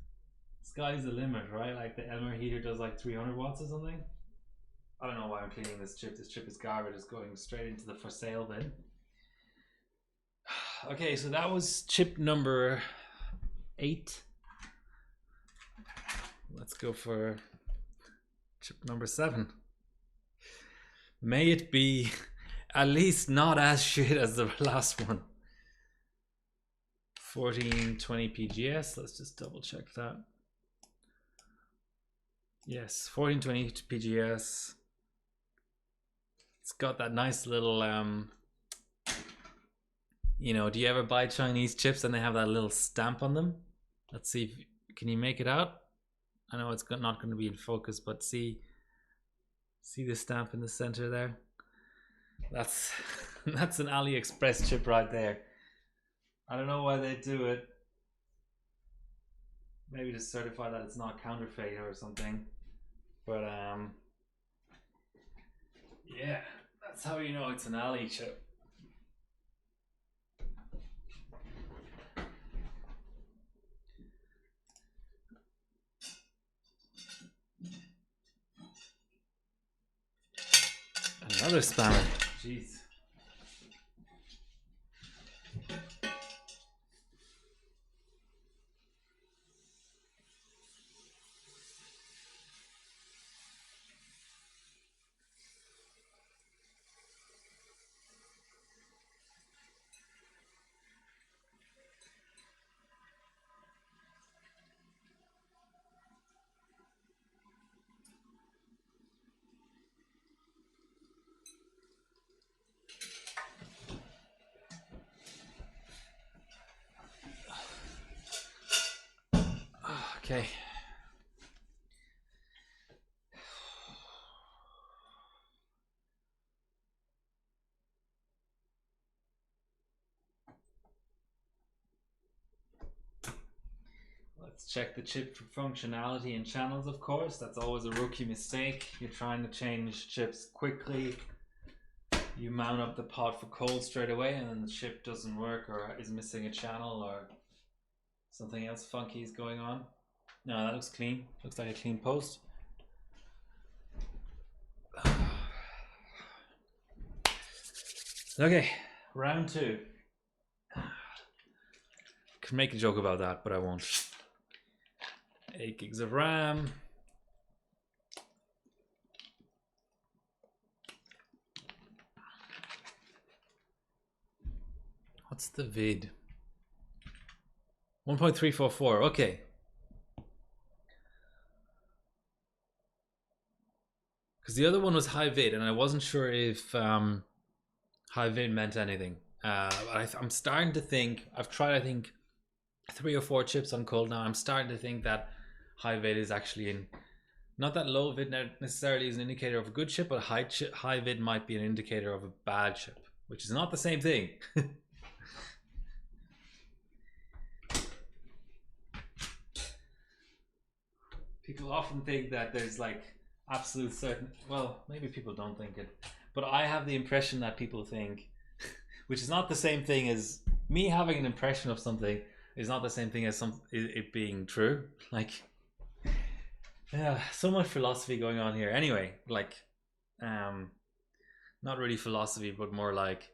Sky's the limit, right? Like the Elmer heater does like 300 watts or something. I don't know why I'm cleaning this chip. This chip is garbage. It's going straight into the for sale bin. Okay, so that was chip number 8. Let's go for chip number 7. May it be at least not as shit as the last one. 1420 PGS. Let's just double check that. Yes, 1420 PGS. It's got that nice little you know, do you ever buy Chinese chips and they have that little stamp on them? Let's see if, can you make it out? I know it's not going to be in focus, but see the stamp in the center there? That's that's an AliExpress chip right there. I don't know why they do it. Maybe to certify that it's not counterfeit or something. But yeah, that's how you know it's an Ali chip. Another spammer. Jeez. Okay. Let's check the chip for functionality and channels, of course. That's always a rookie mistake. You're trying to change chips quickly. You mount up the pod for cold straight away and then the chip doesn't work or is missing a channel or something else funky is going on. No, that looks clean. Looks like a clean post. Okay, round 2. Could make a joke about that, but I won't. 8 gigs of RAM. What's the vid? 1.344, okay. Because the other one was high vid, and I wasn't sure if high vid meant anything. I'm starting to think, I've tried I think 3 or 4 chips on cold now. I'm starting to think that high vid is actually in, not that low vid necessarily is an indicator of a good chip, but high vid might be an indicator of a bad chip, which is not the same thing. People often think that there's like absolute certain, well, maybe people don't think it, but I have the impression that people think, which is not the same thing as me having an impression of something is not the same thing as it being true. Like, yeah, so much philosophy going on here. Anyway, like, not really philosophy, but more like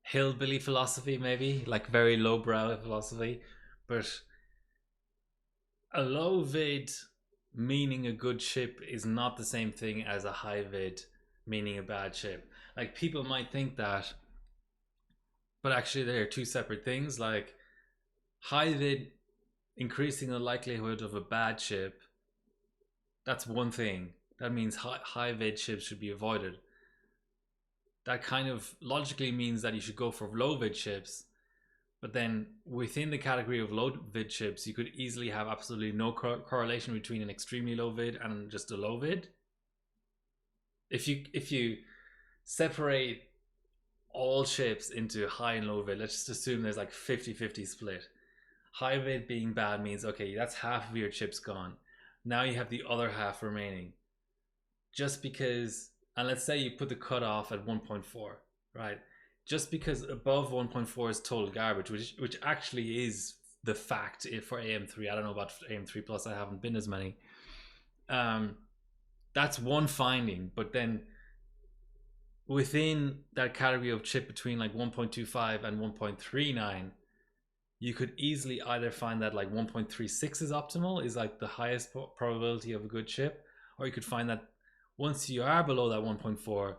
hillbilly philosophy, maybe like very lowbrow philosophy. But a low vid meaning a good chip is not the same thing as a high vid meaning a bad chip. Like, people might think that, but actually they're 2 separate things. Like, high vid increasing the likelihood of a bad chip, that's one thing. That means high vid chips should be avoided. That kind of logically means that you should go for low vid chips. But then within the category of low vid chips, you could easily have absolutely no correlation between an extremely low vid and just a low vid. If you separate all chips into high and low vid. Let's just assume there's like 50-50 split. High vid being bad means, okay, that's half of your chips gone. Now you have the other half remaining. Just because, and let's say you put the cutoff at 1.4, right? Just because above 1.4 is total garbage, which actually is the fact for AM3. I don't know about AM3 Plus, I haven't been as many. That's one finding, but then within that category of chip between like 1.25 and 1.39, you could easily either find that like 1.36 is optimal, is like the highest probability of a good chip, or you could find that once you are below that 1.4,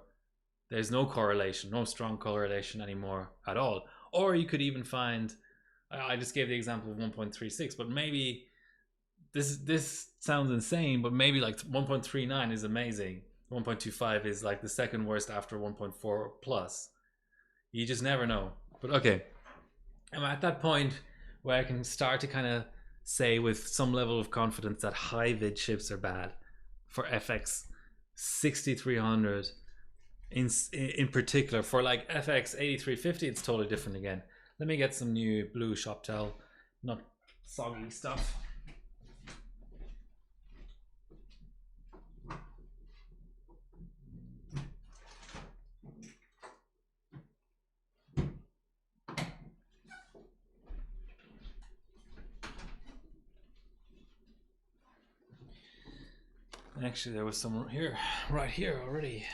there's no correlation, no strong correlation anymore at all. Or you could even find, I just gave the example of 1.36, but maybe this sounds insane, but maybe like 1.39 is amazing. 1.25 is like the second worst after 1.4 plus. You just never know. But okay, I'm at that point where I can start to kind of say with some level of confidence that high vid chips are bad for FX-6300 in particular. For like FX-8350, it's totally different again. Let me get some new blue shop towel, not soggy stuff. Actually, there was some here, right here already.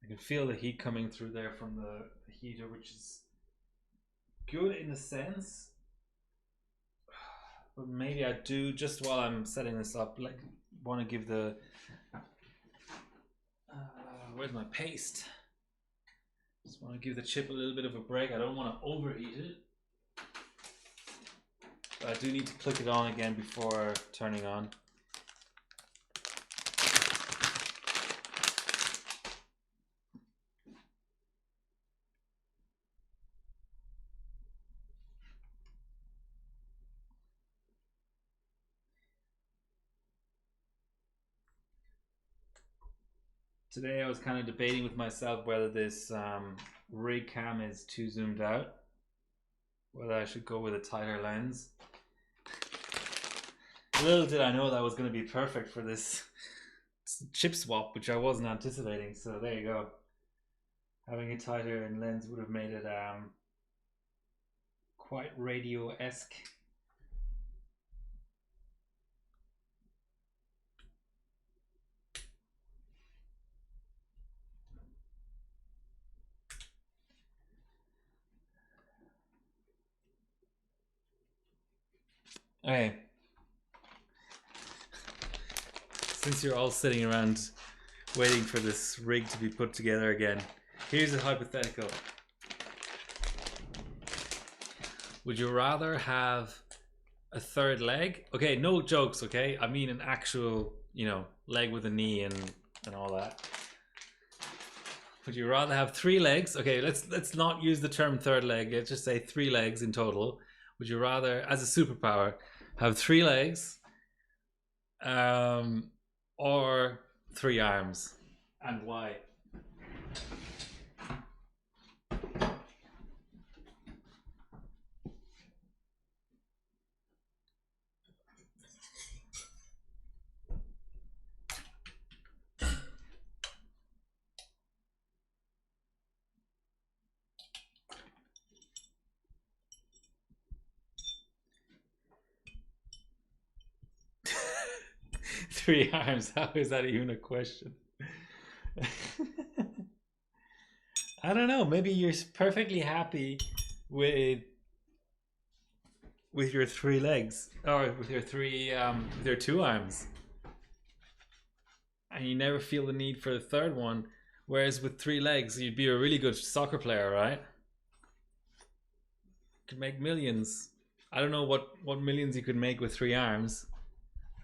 I can feel the heat coming through there from the heater, which is good in a sense. But maybe I do, just while I'm setting this up, like want to give the where's my paste? Just want to give the chip a little bit of a break. I don't want to overheat it, but I do need to click it on again before turning on. Today I was kind of debating with myself whether this rig cam is too zoomed out, whether I should go with a tighter lens. Little did I know that was going to be perfect for this chip swap, which I wasn't anticipating. So there you go. Having a tighter lens would have made it quite radio-esque. Okay. Since you're all sitting around waiting for this rig to be put together again, here's a hypothetical. Would you rather have a third leg? Okay, no jokes, okay? I mean an actual, you know, leg with a knee and all that. Would you rather have 3 legs? Okay, let's not use the term third leg. Let's just say 3 legs in total. Would you rather, as a superpower, have 3 legs or 3 arms? And why? 3 arms. How is that even a question? I don't know. Maybe you're perfectly happy with your 3 legs, or with your with your 2 arms, and you never feel the need for the third one. Whereas with 3 legs, you'd be a really good soccer player, right? Could make millions. I don't know what millions you could make with 3 arms.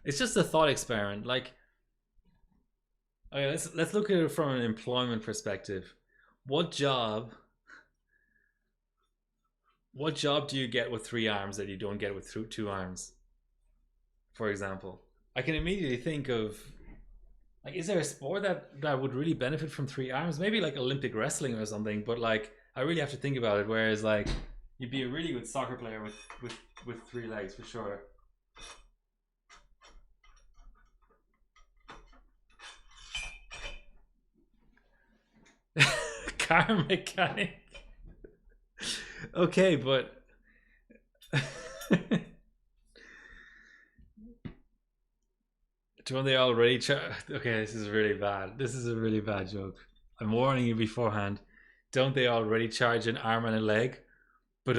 It's just a thought experiment. Like, okay, let's look at it from an employment perspective. What job do you get with 3 arms that you don't get with 2 arms? For example, I can immediately think of, like, is there a sport that would really benefit from 3 arms? Maybe like Olympic wrestling or something, but like I really have to think about it. Whereas like you'd be a really good soccer player with 3 legs for sure. Car mechanic. Okay, but don't they already okay, this is really bad. This is a really bad joke. I'm warning you beforehand. Don't they already charge an arm and a leg? But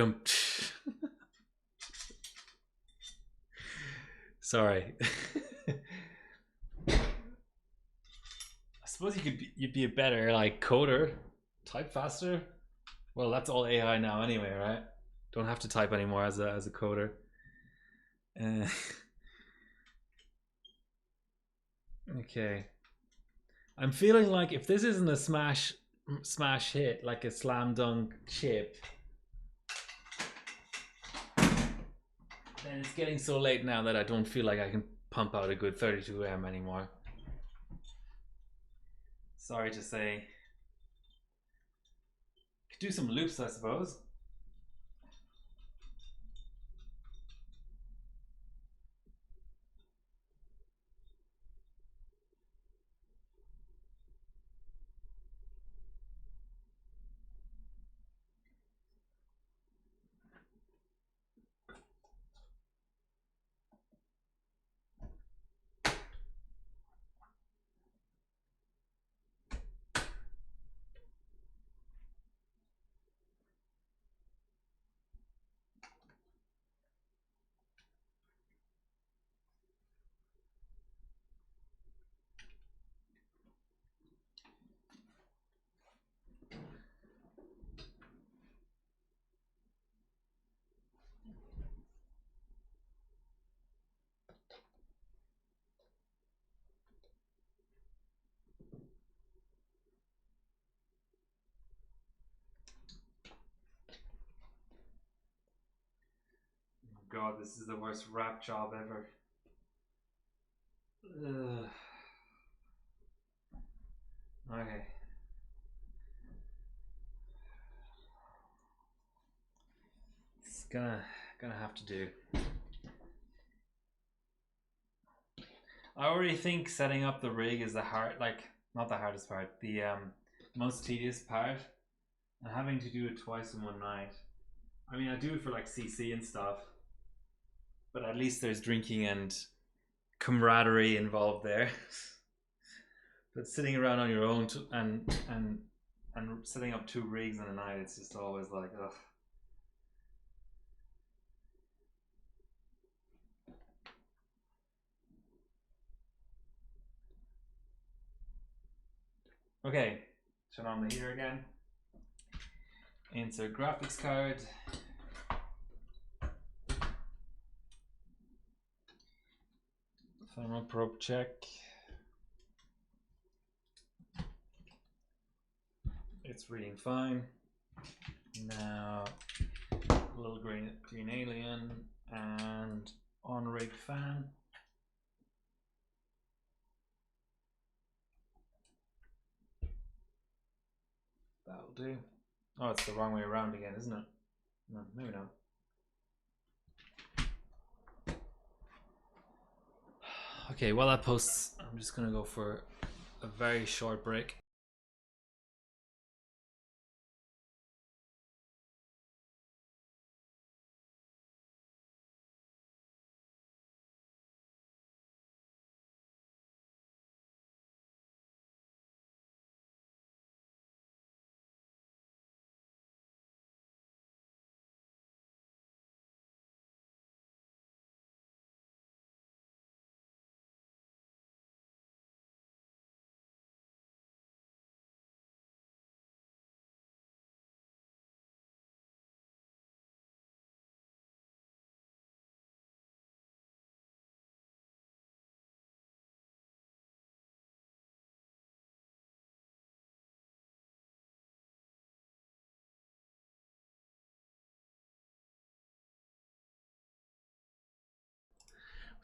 sorry. I suppose you'd be a better like coder, type faster. Well, that's all AI now anyway, right? Don't have to type anymore as a coder. Okay. I'm feeling like if this isn't a smash hit, like a slam dunk chip, then it's getting so late now that I don't feel like I can pump out a good 32M anymore. Sorry to say. Could do some loops, I suppose. God, this is the worst rap job ever. Ugh. Okay. It's gonna have to do. I already think setting up the rig is the not the hardest part, the most tedious part, and having to do it twice in one night. I mean, I do it for like CC and stuff, but at least there's drinking and camaraderie involved there. But sitting around on your own and setting up 2 rigs in a night, it's just always like, ugh. Okay, turn on the heater again. Insert graphics card. Thermal probe check. It's reading fine. Now, a little green alien and on rig fan. That'll do. Oh, it's the wrong way around again, isn't it? No, maybe not. Okay, while that posts, I'm just gonna go for a very short break.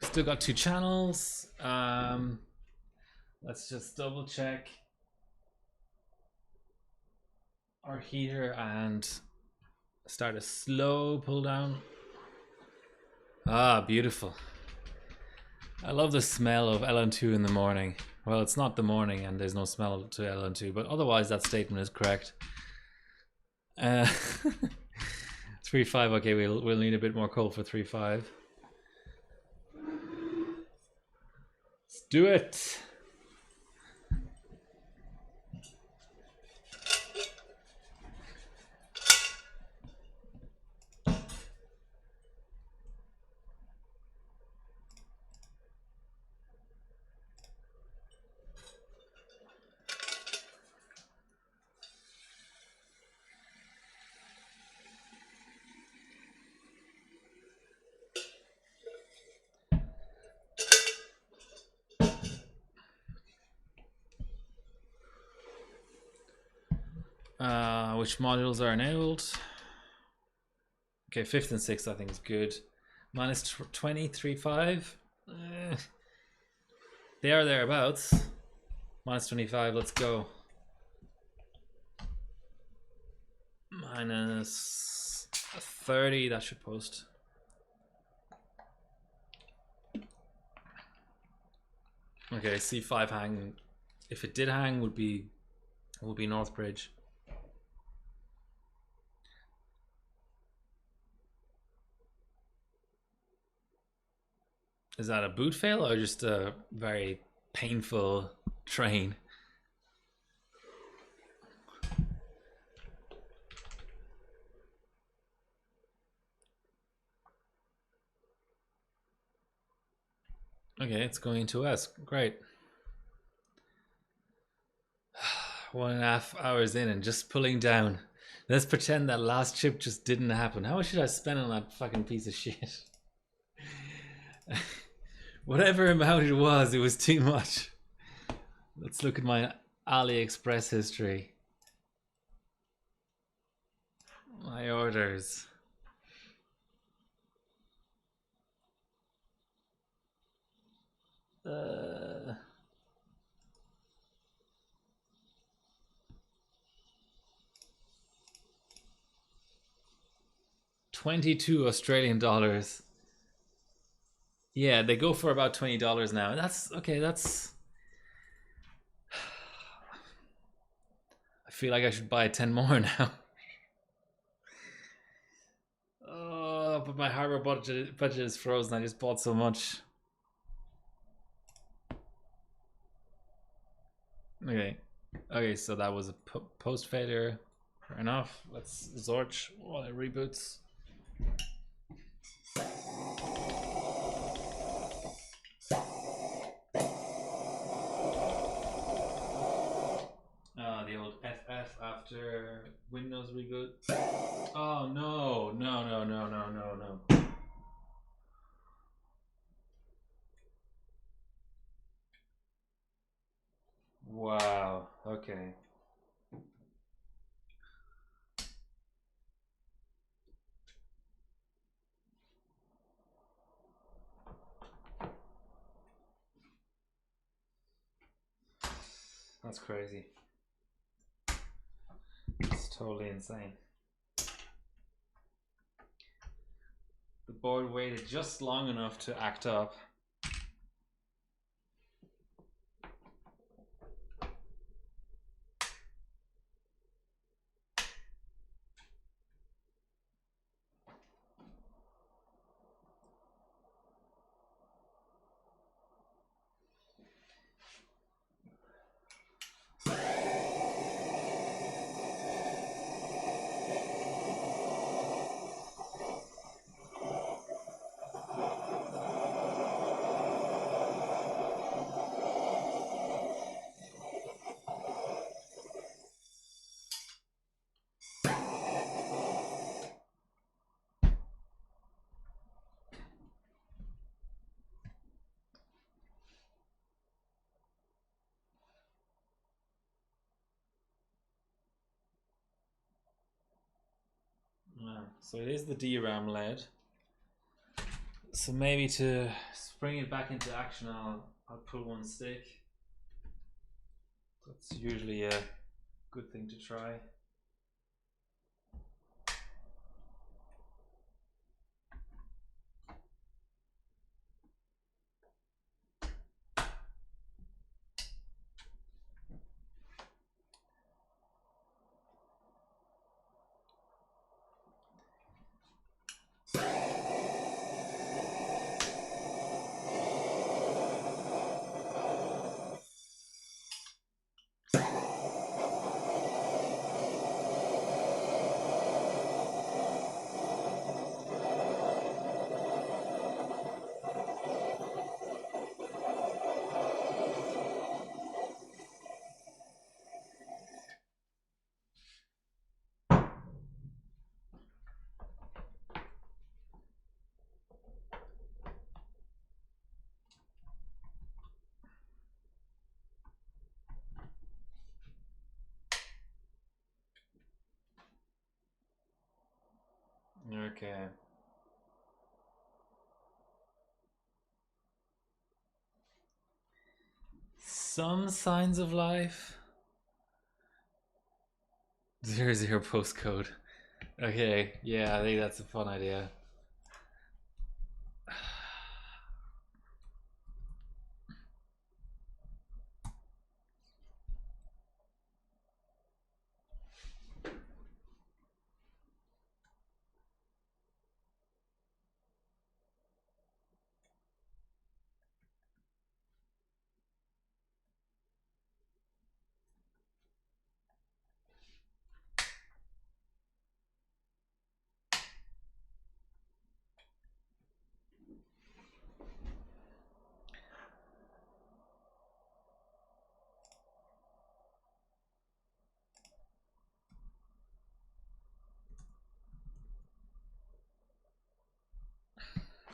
Still got 2 channels. Let's just double check our heater and start a slow pull down. Ah, beautiful. I love the smell of LN2 in the morning. Well, it's not the morning and there's no smell to LN2, but otherwise that statement is correct. 3.5, okay, we'll need a bit more coal for 3.5. Let's do it. Which modules are enabled? Okay, 5th and 6th I think is good. Minus 23.5. They are thereabouts. Minus 25, let's go. Minus 30, that should post. Okay, C5 hang. If it did hang, would be Northbridge. Is that a boot fail or just a very painful train? Okay, it's going to S. Great. 1.5 hours in and just pulling down. Let's pretend that last chip just didn't happen. How much should I spend on that fucking piece of shit? Whatever amount it was too much. Let's look at my AliExpress history. My orders. $22 Australian. Yeah, they go for about $20 now. That's okay, that's I feel like I should buy 10 more now. Oh, but my hardware budget is frozen. I just bought so much. Okay, so that was a post failure. Fair enough. Let's Zorch while it reboots. The old FF after Windows reboot. Oh no. Wow, okay. That's crazy. It's totally insane. The board waited just long enough to act up. So it is the DRAM LED. So maybe to bring it back into action, I'll pull one stick. That's usually a good thing to try. Okay. Some signs of life. 00 postcode. Okay, yeah, I think that's a fun idea.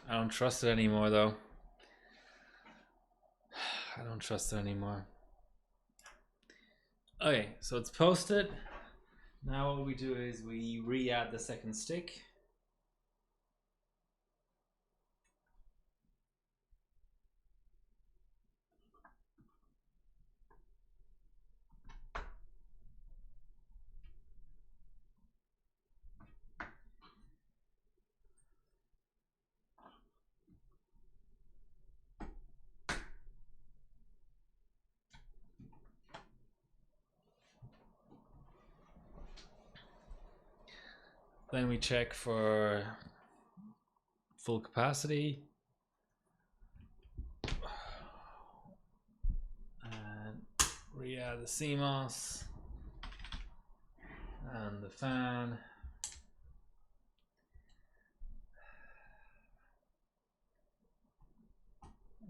I don't trust it anymore, though. I don't trust it anymore. Okay, so it's posted. Now what we do is we re-add the second stick. Then we check for full capacity. And re-add the CMOS and the fan.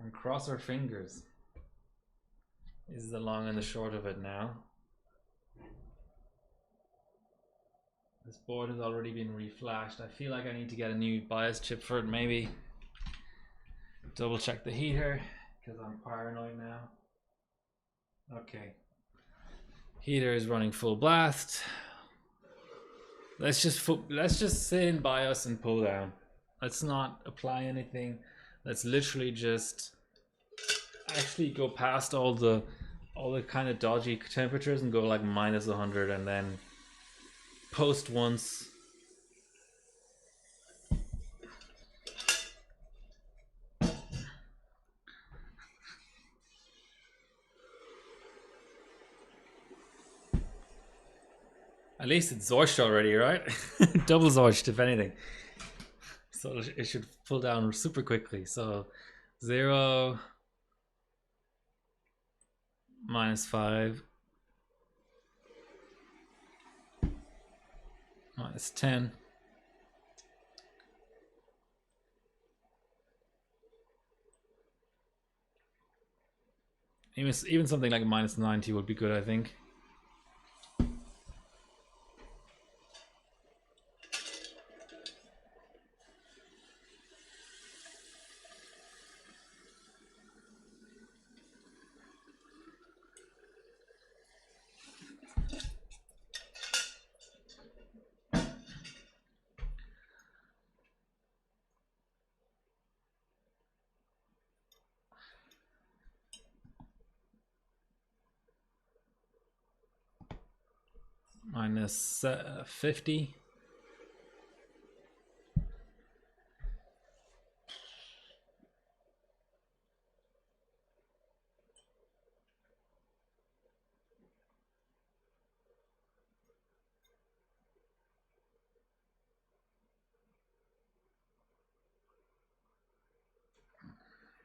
And cross our fingers. This is the long and the short of it now. This board has already been reflashed. I feel like I need to get a new bias chip for it, maybe. Double check the heater, because I'm paranoid now. Okay. Heater is running full blast. Let's just sit in BIOS and pull down. Let's not apply anything. Let's literally just actually go past all the kind of dodgy temperatures and go like minus 100 and then post once. At least it's Zorshed already, right? Double Zorshed, if anything. So it should pull down super quickly. So 0, -5, -10. Even something like -90 would be good, I think. minus 50.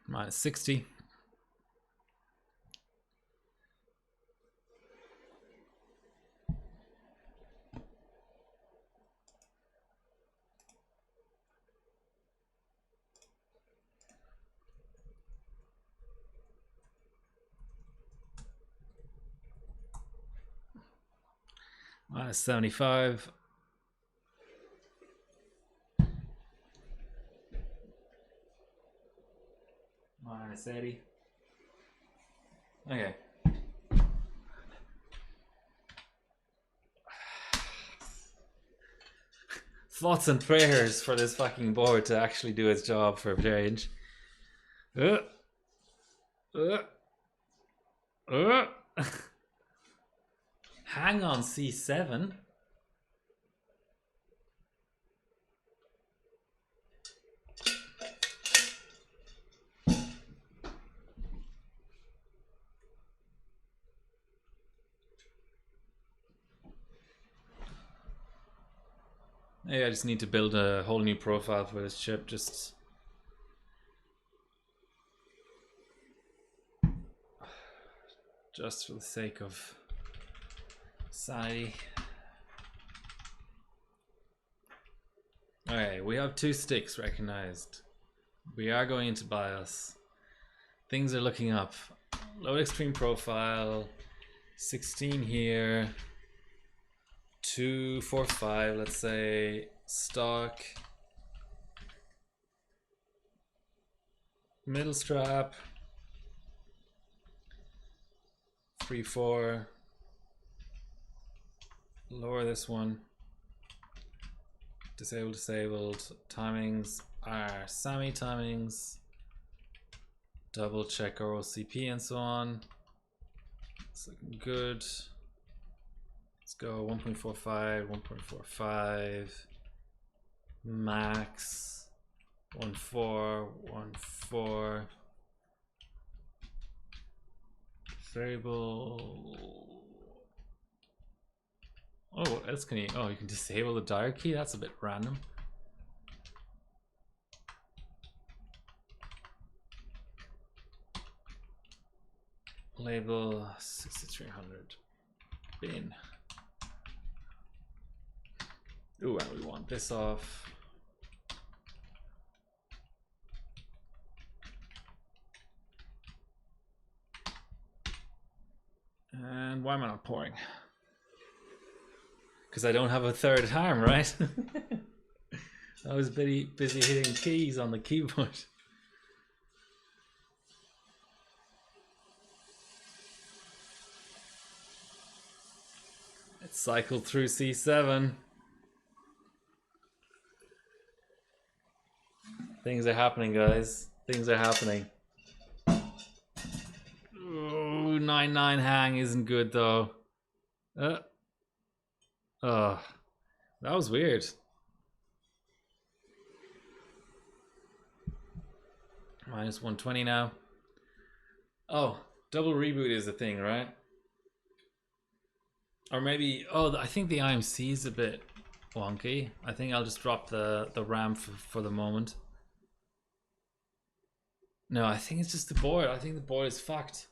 Minus 60. Minus 75. Minus 80. Okay. Thoughts and prayers for this fucking board to actually do its job for a change. Hang on, C7. Maybe I just need to build a whole new profile for this chip, just for the sake of sanity. Okay, we have 2 sticks recognized. We are going into BIOS. Things are looking up. Load extreme profile, 16 here, 2, 4, 5, let's say, stock, middle strap, 3, 4, lower this one, disabled, timings are SAMI timings, double check ROCP and so on. It's looking good. Let's go 1.45, 1.45, max, 1.4, 1.4, variable. Oh, what else can you? Oh, you can disable the dial key. That's a bit random. Label 6300 bin. Ooh, and we want this off. And why am I not pouring? Because I don't have a third arm, right? I was busy hitting keys on the keyboard. Let's cycle through C7. Things are happening, guys. Things are happening. Oh, 9-9 hang isn't good though. Oh, that was weird. Minus 120 now. Oh, double reboot is a thing, right? Or maybe, oh, I think the IMC is a bit wonky. I think I'll just drop the RAM for the moment. No, I think it's just the board. I think the board is fucked.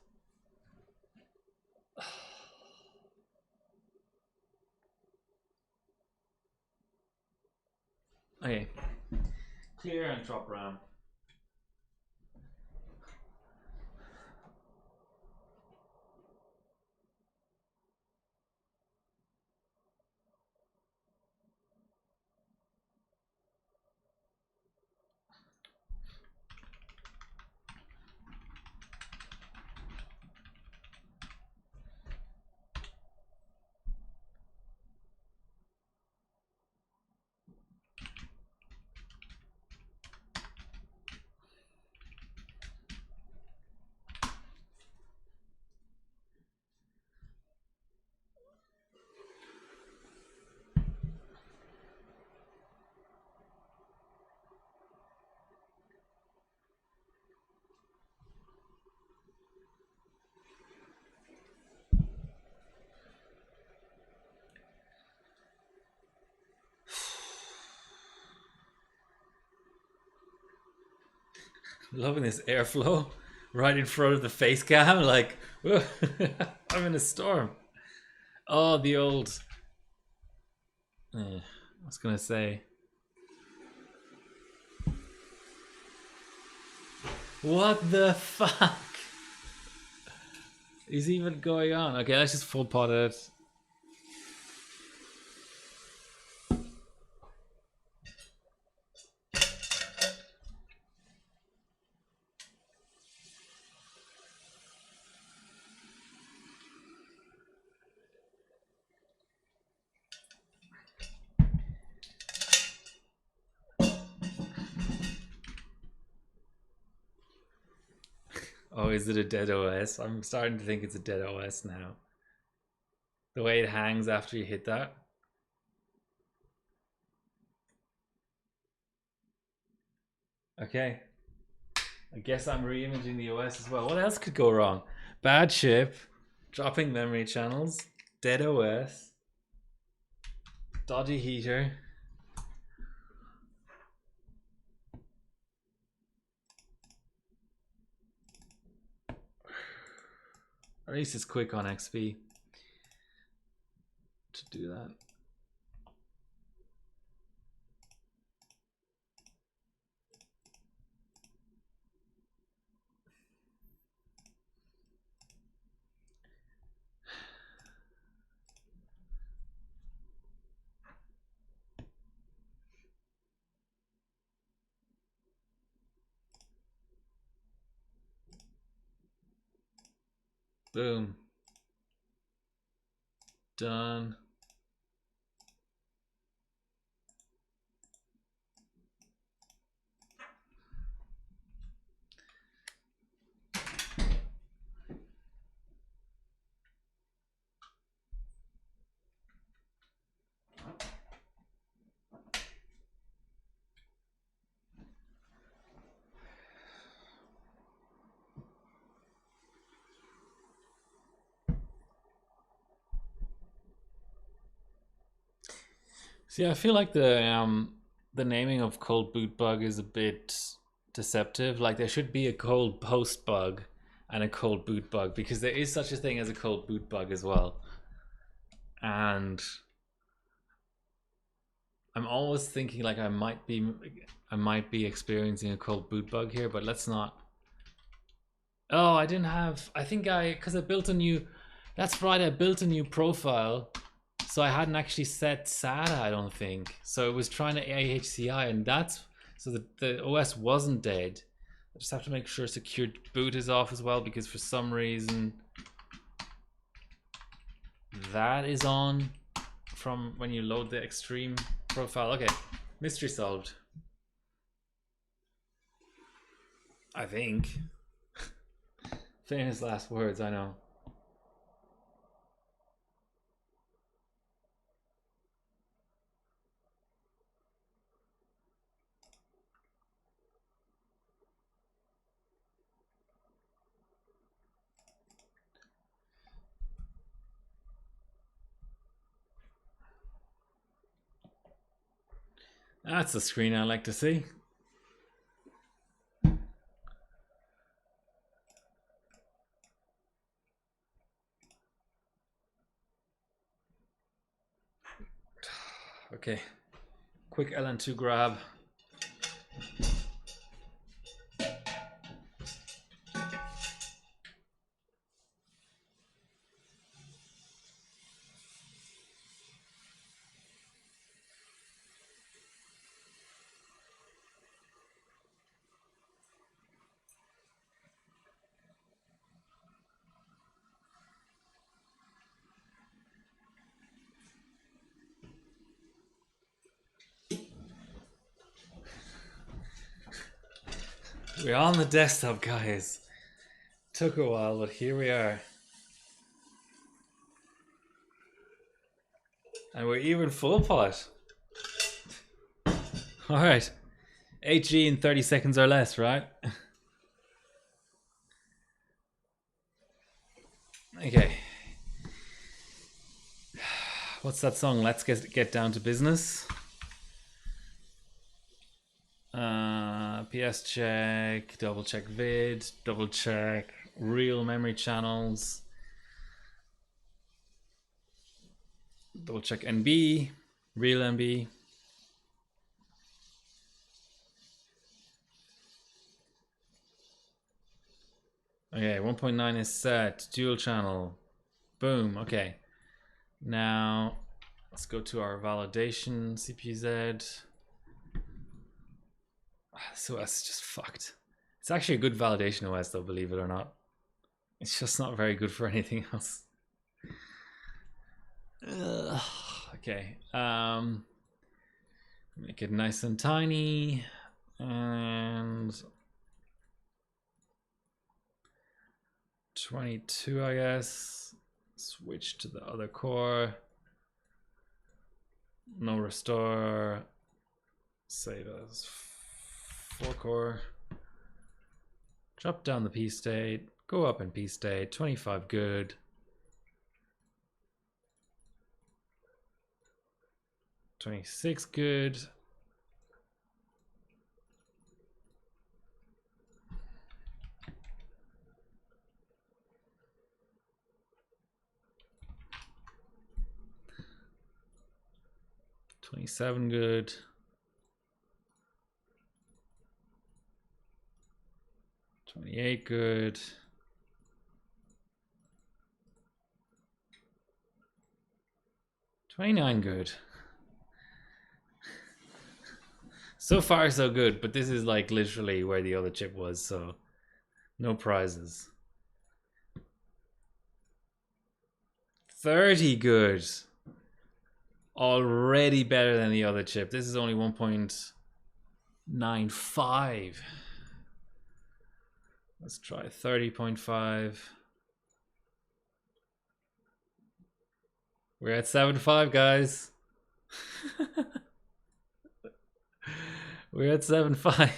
Okay. Clear and drop RAM. Loving this airflow right in front of the face cam. Like, I'm in a storm. Oh, the old. I was gonna say. What the fuck is even going on? Okay, let's just full pot it. Oh, is it a dead OS? I'm starting to think it's a dead OS now. The way it hangs after you hit that. Okay. I guess I'm re-imaging the OS as well. What else could go wrong? Bad chip, dropping memory channels, dead OS, dodgy heater. At least it's quick on XP to do that. Boom. Done. See, I feel like the naming of cold boot bug is a bit deceptive. Like there should be a cold post bug and a cold boot bug because there is such a thing as a cold boot bug as well. And I'm always thinking like I might be experiencing a cold boot bug here, but let's not. Oh, I didn't have. I think because I built a new. That's right. I built a new profile. So I hadn't actually set SATA, I don't think. So it was trying to AHCI, and that's so the OS wasn't dead. I just have to make sure secured boot is off as well, because for some reason that is on from when you load the extreme profile. Okay, mystery solved. I think. Famous last words, I know. That's the screen I like to see. Okay, quick LN2 grab. We're on the desktop, guys. Took a while, but here we are. And we're even full pot. Alright. 8G in 30 seconds or less, right? Okay. What's that song? Let's get down to business. FPS check, double check vid, double check real memory channels, double check NB, real NB. Okay, 1.9 is set, dual channel. Boom, okay. Now, let's go to our validation, CPZ. This OS is just fucked. It's actually a good validation OS though, believe it or not. It's just not very good for anything else. Ugh. Okay, make it nice and tiny, and 22, I guess. Switch to the other core. No restore. Save as 4 core. Drop down the P state. Go up in P state. 25 good. 26 good. $27 good. $28 good. $29 good. So far so good, but this is like literally where the other chip was, so no prizes. 30 good. Already better than the other chip. This is only 1.95. Let's try 30.5. We're at 7.5, guys. We're at 7.5.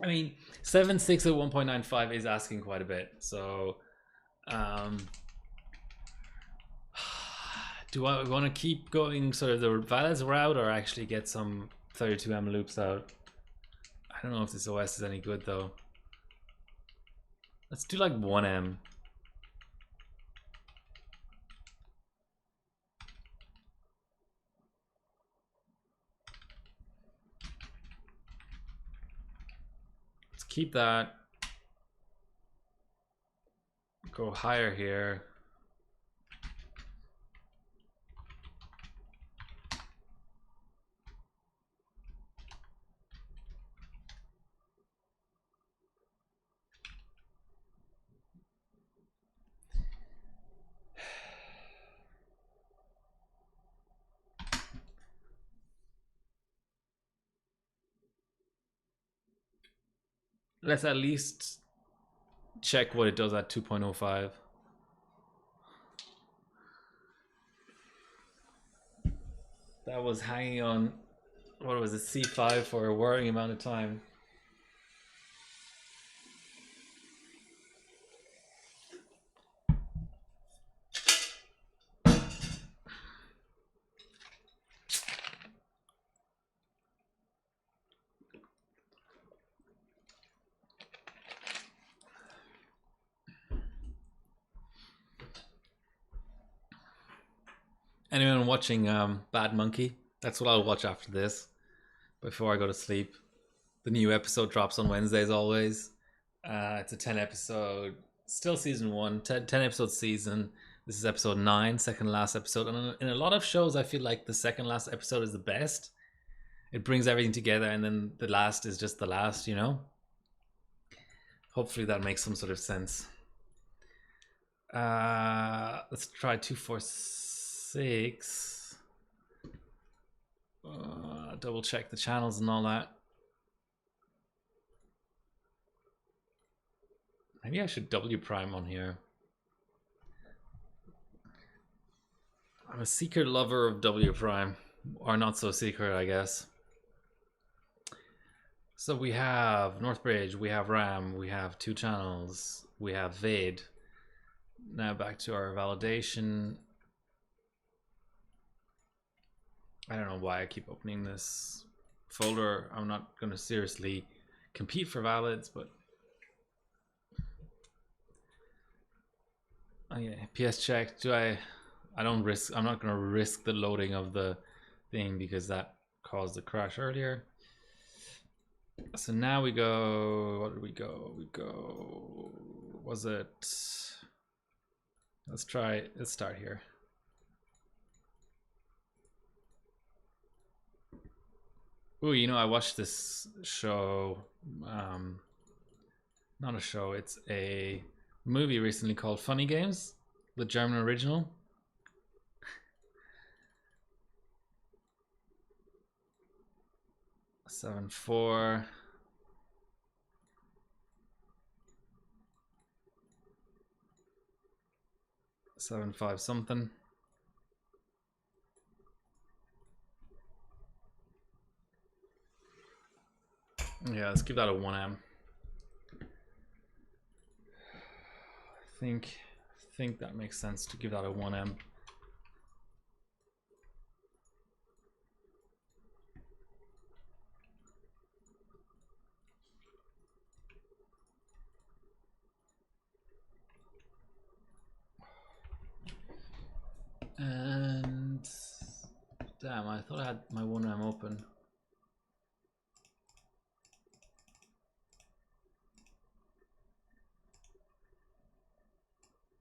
I mean, 7.6 at 1.95 is asking quite a bit. So, do I want to keep going sort of the Valids route or actually get some 32M loops out? I don't know if this OS is any good though. Let's do like 1M. Let's keep that. Go higher here. Let's at least check what it does at 2.05. That was hanging on, what was it, C5 for a worrying amount of time. Anyone watching Bad Monkey? That's what I'll watch after this, before I go to sleep. The new episode drops on Wednesdays always. It's a 10 episode, still season 1, 10 episode season. This is episode 9, second last episode. And in a lot of shows, I feel like the second last episode is the best. It brings everything together, and then the last is just the last, you know? Hopefully that makes some sort of sense. Let's try 246. Double check the channels and all that. Maybe I should W prime on here. I'm a secret lover of W prime, or not so secret, I guess. So we have Northbridge, we have RAM, we have 2 channels, we have vid. Now back to our validation. I don't know why I keep opening this folder. I'm not going to seriously compete for valids, but okay, PS check. I'm not going to risk the loading of the thing because that caused the crash earlier. So now we go, what did we go? Was it, let's start here. Oh, you know, I watched this show, not a show, it's a movie recently called Funny Games, the German original. Seven 4. Seven 5 something. Yeah, let's give that a 1M. I think that makes sense to give that a 1M. And damn, I thought I had my 1M open.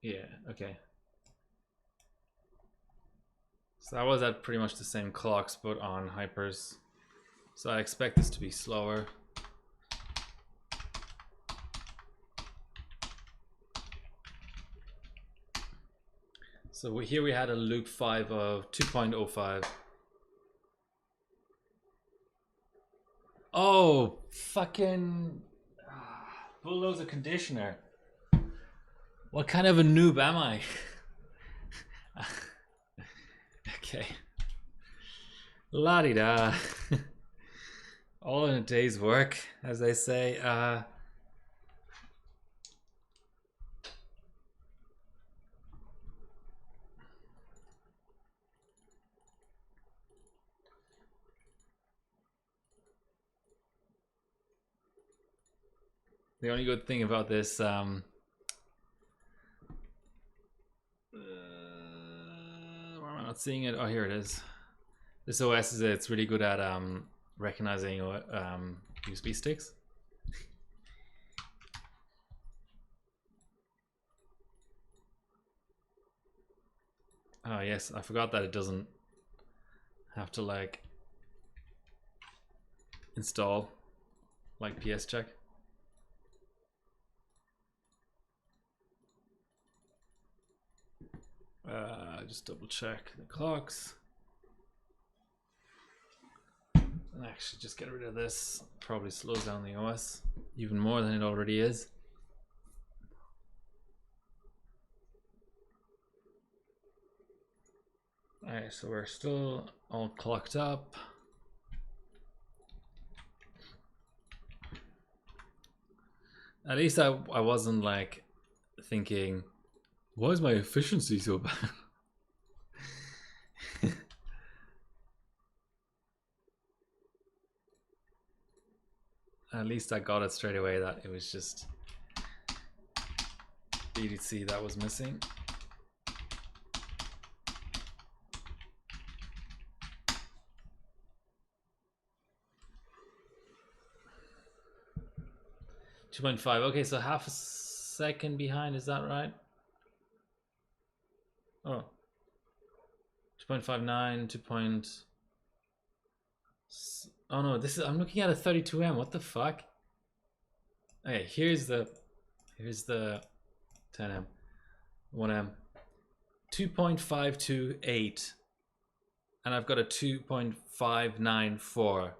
Yeah, okay. So that was at pretty much the same clocks, but on hypers. So I expect this to be slower. So here we had a loop 5 of 2.05. Oh, fucking bulldozer conditioner. What kind of a noob am I? Okay. La-di-da. All in a day's work, as they say. The only good thing about this where am I not seeing it? Oh, here it is. This OS is it's really good at recognizing USB sticks. Oh yes, I forgot that it doesn't have to like install like PS check. Just double check the clocks. And actually just get rid of this. Probably slows down the OS even more than it already is. Alright, so we're still all clocked up. At least I wasn't like thinking, why is my efficiency so bad? At least I got it straight away that it was just EDC that was missing. .5. Okay, so half a second behind, is that right? Oh. 2.59, 2. Oh no, this is I'm looking at a 32M. What the fuck? Okay, here's the 10M. 1M. 2.528. And I've got a 2.594.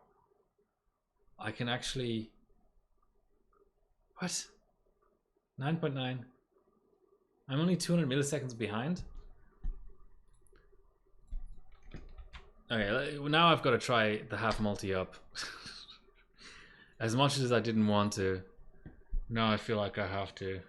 I can actually what? 9.9. I'm only 200 milliseconds behind. Okay, now I've got to try the half multi up. As much as I didn't want to, now I feel like I have to.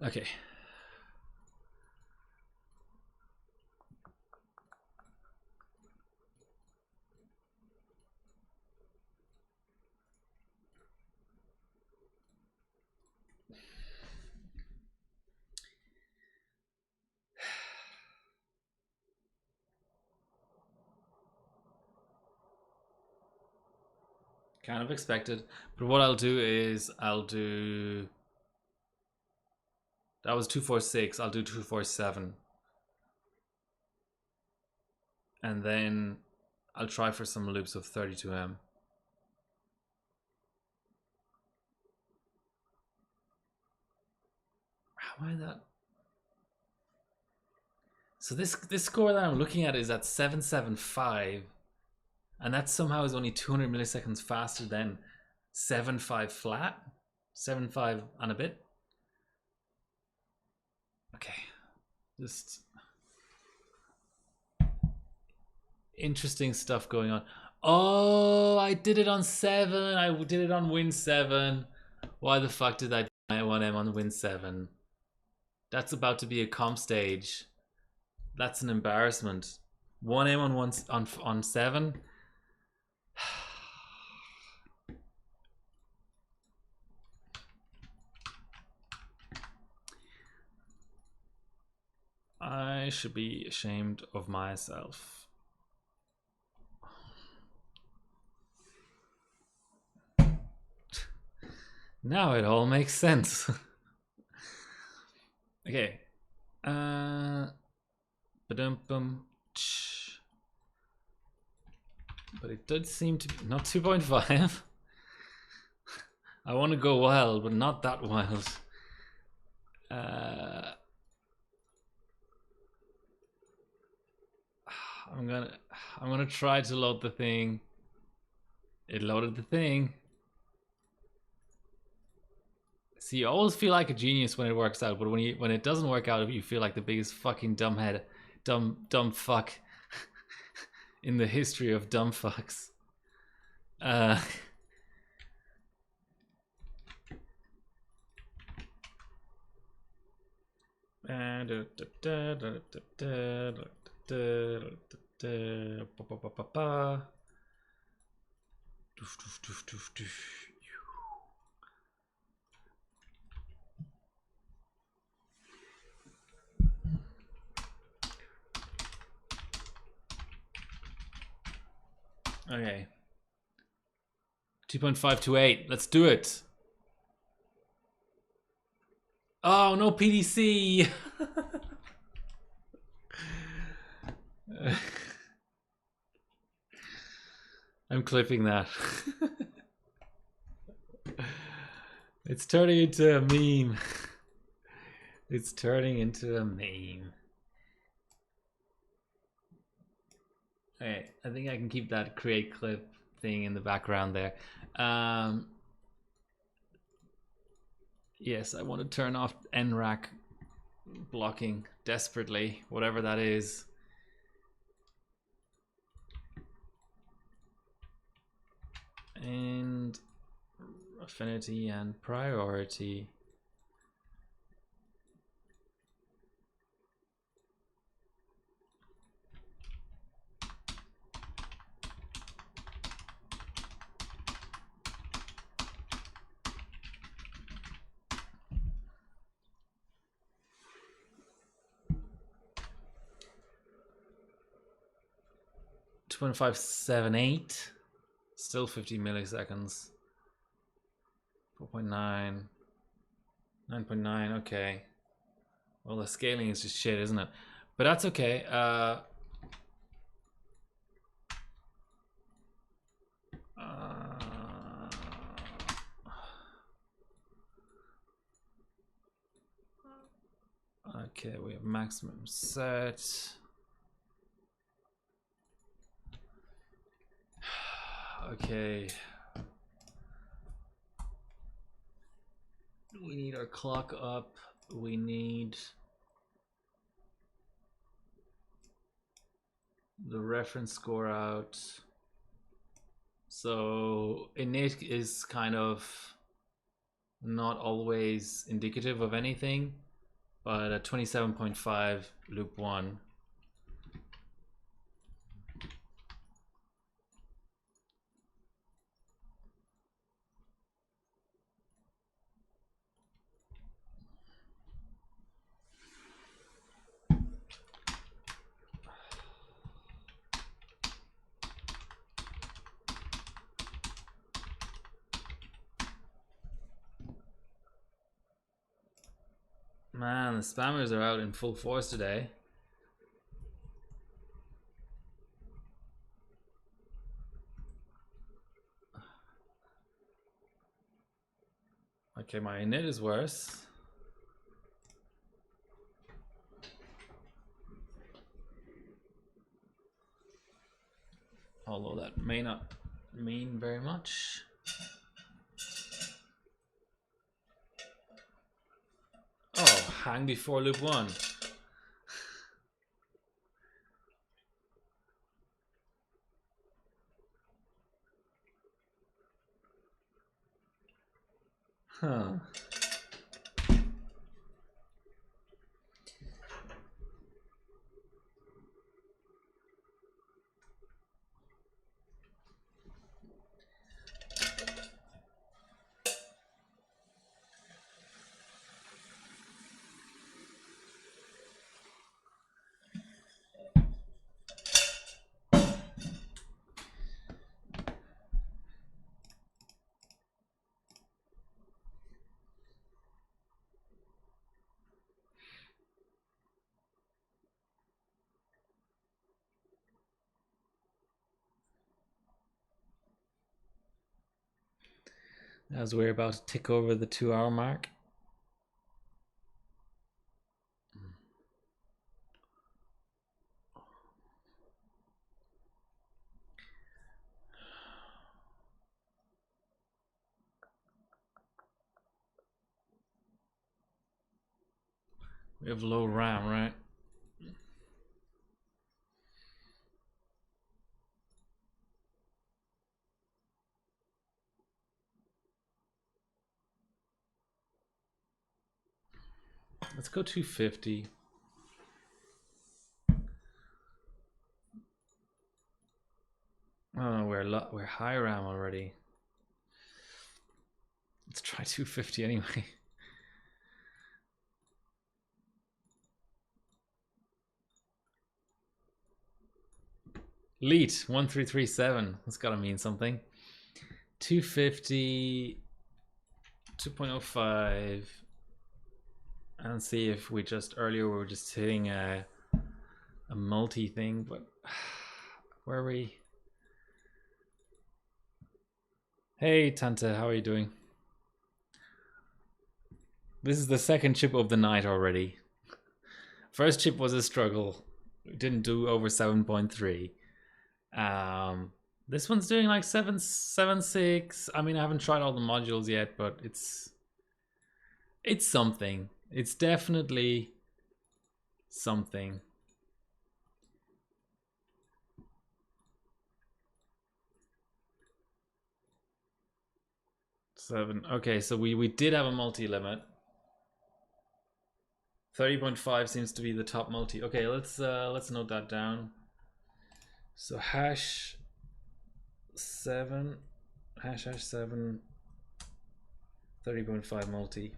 Okay. Kind of expected. But what I'll do is I'll do... That was 246. I'll do 247. And then I'll try for some loops of 32M. How am I that? So this score that I'm looking at is at 775. And that somehow is only 200 milliseconds faster than 7.5 flat. 7.5 and a bit. Okay. Just interesting stuff going on. Oh, I did it on 7. I did it on win 7. Why the fuck did I do my 1M on win 7? That's about to be a comp stage. That's an embarrassment. 1M on 7. I should be ashamed of myself. Now it all makes sense. Okay. Ba-dum-bum. But it did seem to be not 2.5. I want to go wild, but not that wild. I'm gonna try to load the thing. It loaded the thing. See, you always feel like a genius when it works out, but when it doesn't work out, you feel like the biggest fucking dumb fuck in the history of dumb fucks. Okay. 2.528. Let's do it. Oh, no PDC. I'm clipping that. It's turning into a meme. It's turning into a meme. Okay, I think I can keep that create clip thing in the background there. Yes, I want to turn off NRAC blocking desperately, whatever that is. And affinity and priority. .578, still 50 milliseconds. 4.9, 9.9. Okay. Well, the scaling is just shit, isn't it? But that's okay. Okay, we have maximum set. Okay. We need our clock up. We need the reference score out. So init is kind of not always indicative of anything. but at 27.5 loop 1. Man, the spammers are out in full force today. Okay, my init is worse. Although that may not mean very much. Oh, hang before loop 1. Huh. As we're about to tick over the 2-hour mark. We have low RAM, right? Let's go 250. Oh, we're high RAM already. Let's try 250 anyway. Leet 1337. That's gotta mean something. 250, 2.05, and see if we just earlier we were just hitting a multi thing, but where are we? Hey Tanta, how are you doing? This is the second chip of the night already. First chip was a struggle. We didn't do over 7.3. This one's doing like 7.6. I mean, I haven't tried all the modules yet, but it's something. It's definitely something. Seven. Okay, so we did have a multi-limit. 30.5 seems to be the top multi. Okay, let's note that down. So hash 7, hash 7, 30.5 multi.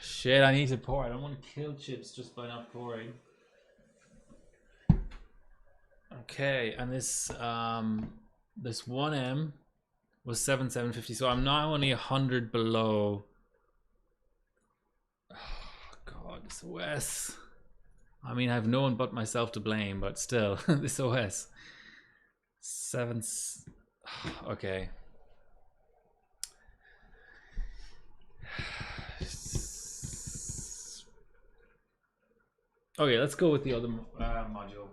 Shit, I need to pour. I don't want to kill chips just by not pouring. Okay, and this 1M was 7,750. So I'm now only 100 below. Oh God, this OS. I mean, I have no one but myself to blame, but still, this OS. 7. Okay. Okay, let's go with the other module.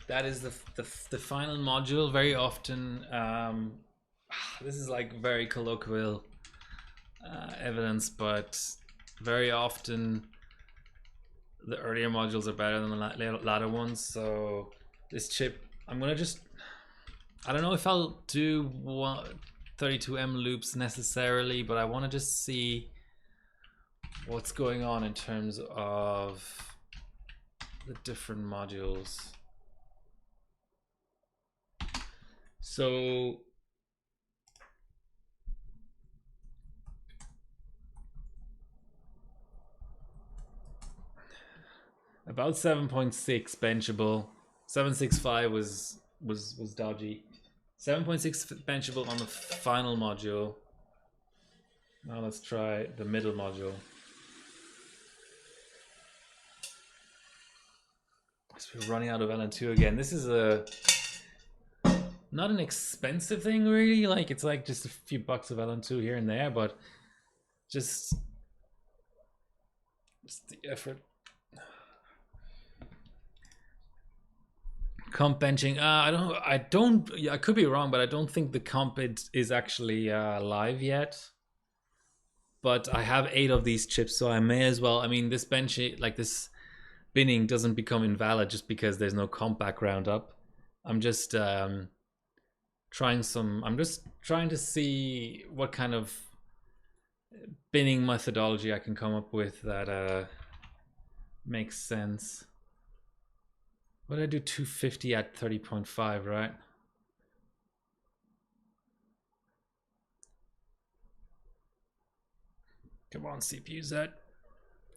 That is the final module. Very often, this is like very colloquial evidence, but very often the earlier modules are better than the latter ones. So this chip, I'm gonna just, I don't know if I'll do 32M loops necessarily, but I want to just see what's going on in terms of the different modules. So about 7.6 benchable. 765 was dodgy. 7.6 benchable on the final module. Now let's try the middle module. So we're running out of LN2 again. This is not an expensive thing really. Like it's like just a few bucks of LN2 here and there, but just the effort. Comp benching. I don't. Yeah, I could be wrong, but I don't think the comp is actually live yet. But I have 8 of these chips, so I may as well. I mean, this bench, like this binning, doesn't become invalid just because there's no comp background up. I'm just trying some. I'm just trying to see what kind of binning methodology I can come up with that makes sense. What did I do? 250 at 30.5, right? Come on, CPU Z.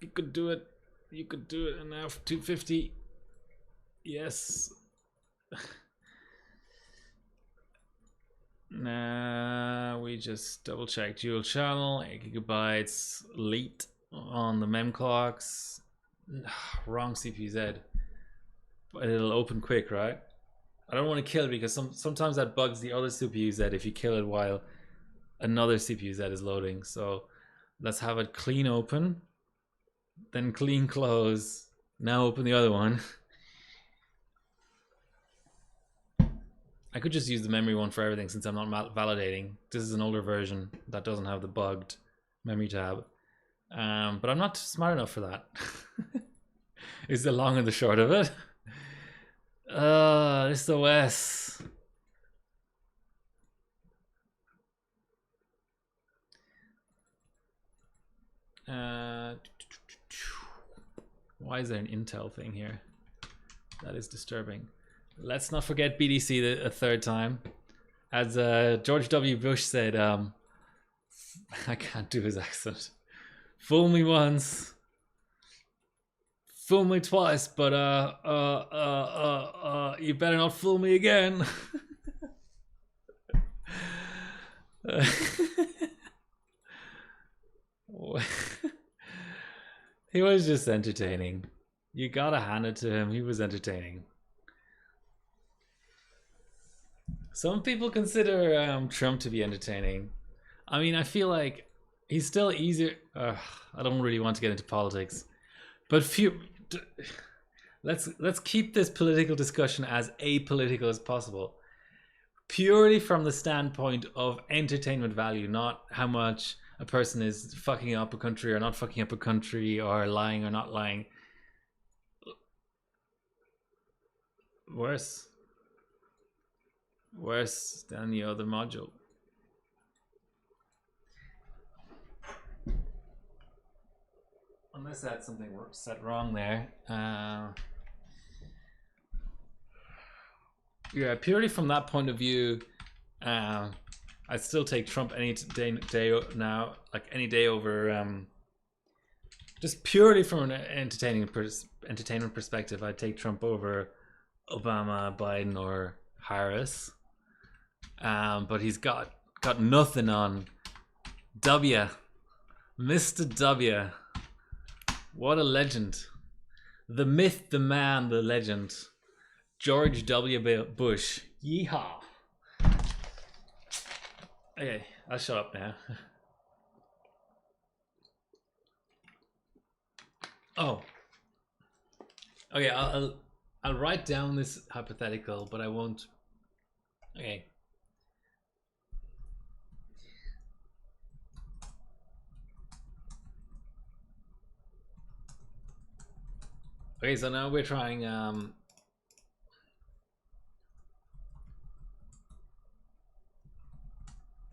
You could do it. You could do it. And now 250. Yes. Nah, we just double check dual channel, 8 gigabytes, late on the mem clocks. Wrong CPU Z. But it'll open quick, right? I don't want to kill it because sometimes that bugs the other CPU Z if you kill it while another CPU Z is loading. So let's have it clean open, then clean close. Now open the other one. I could just use the memory one for everything since I'm not validating. This is an older version that doesn't have the bugged memory tab. But I'm not smart enough for that. Is the long and the short of it. This OS. Why is there an Intel thing here? That is disturbing. Let's not forget BDC a third time. As George W. Bush said, I can't do his accent. Fool me once, fool me twice, but you better not fool me again. He was just entertaining. You gotta hand it to him. He was entertaining. Some people consider Trump to be entertaining. I mean, I feel like he's still easier. I don't really want to get into politics, but let's keep this political discussion as apolitical as possible. Purely from the standpoint of entertainment value, not how much a person is fucking up a country or not fucking up a country or lying or not lying. Worse than the other module. Unless that's something set wrong there. Yeah, purely from that point of view, I'd still take Trump any day now, like any day over. Just purely from an entertainment perspective, I'd take Trump over Obama, Biden, or Harris. But he's got nothing on W. Mr. W. What a legend. The myth, the man, the legend. George W. Bush. Yeehaw. Okay, I'll shut up now. Oh. Okay, I'll write down this hypothetical, but I won't. Okay. Okay, so now we're trying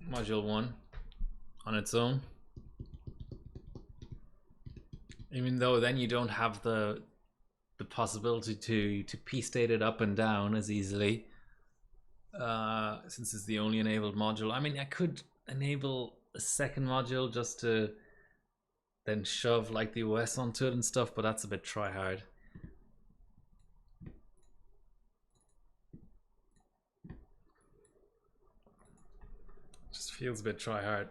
module 1 on its own. Even though then you don't have the possibility to p-state it up and down as easily, since it's the only enabled module. I mean, I could enable a second module just to then shove like the OS onto it and stuff, but that's a bit try hard. Just feels a bit try hard.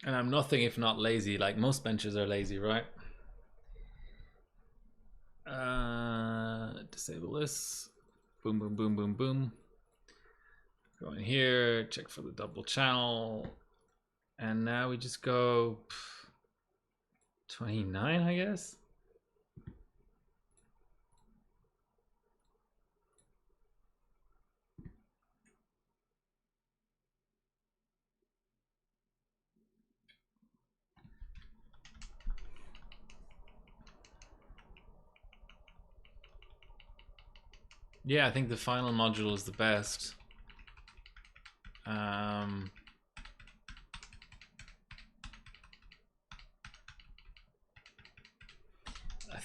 And I'm nothing if not lazy. Like most benchers are lazy, right? Disable this. Boom, boom, boom, boom, boom. Go in here, check for the double channel. And now we just go 29, I guess. Yeah, I think the final module is the best. I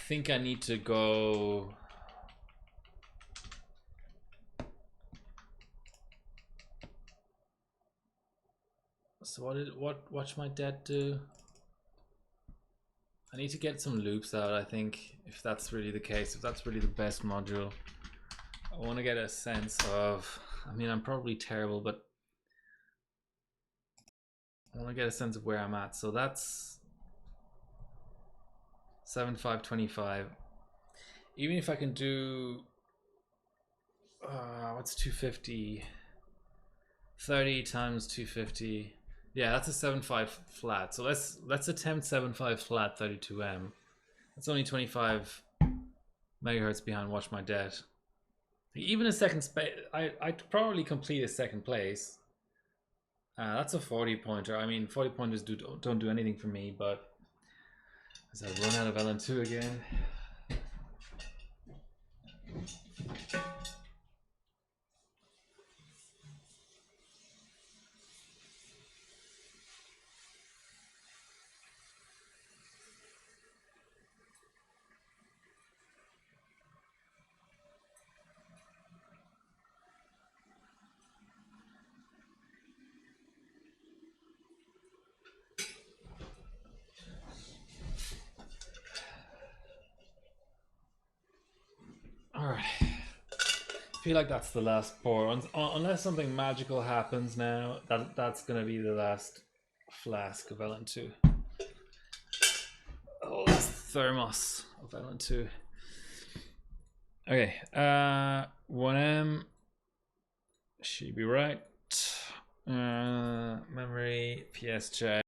think I need to go. So what Watch My Dead do? I need to get some loops out, I think, if that's really the case, if that's really the best module. I want to get a sense of, I mean, I'm probably terrible, but I want to get a sense of where I'm at. So that's 7525. Even if I can do, what's 250? 30 times 250. Yeah, that's a 7.5 flat. So let's attempt 7.5 flat 32M. That's only 25 megahertz behind Watch My Dead. Even a second space, I'd probably complete a second place. That's a 40 pointer. I mean, 40 pointers don't do anything for me, but as I run out of LN2 again. Alright. I feel like that's the last pour. Unless something magical happens now, that's gonna be the last flask of LN2. Oh, last thermos of LN2. Okay, 1M should be right. Memory, PSJ.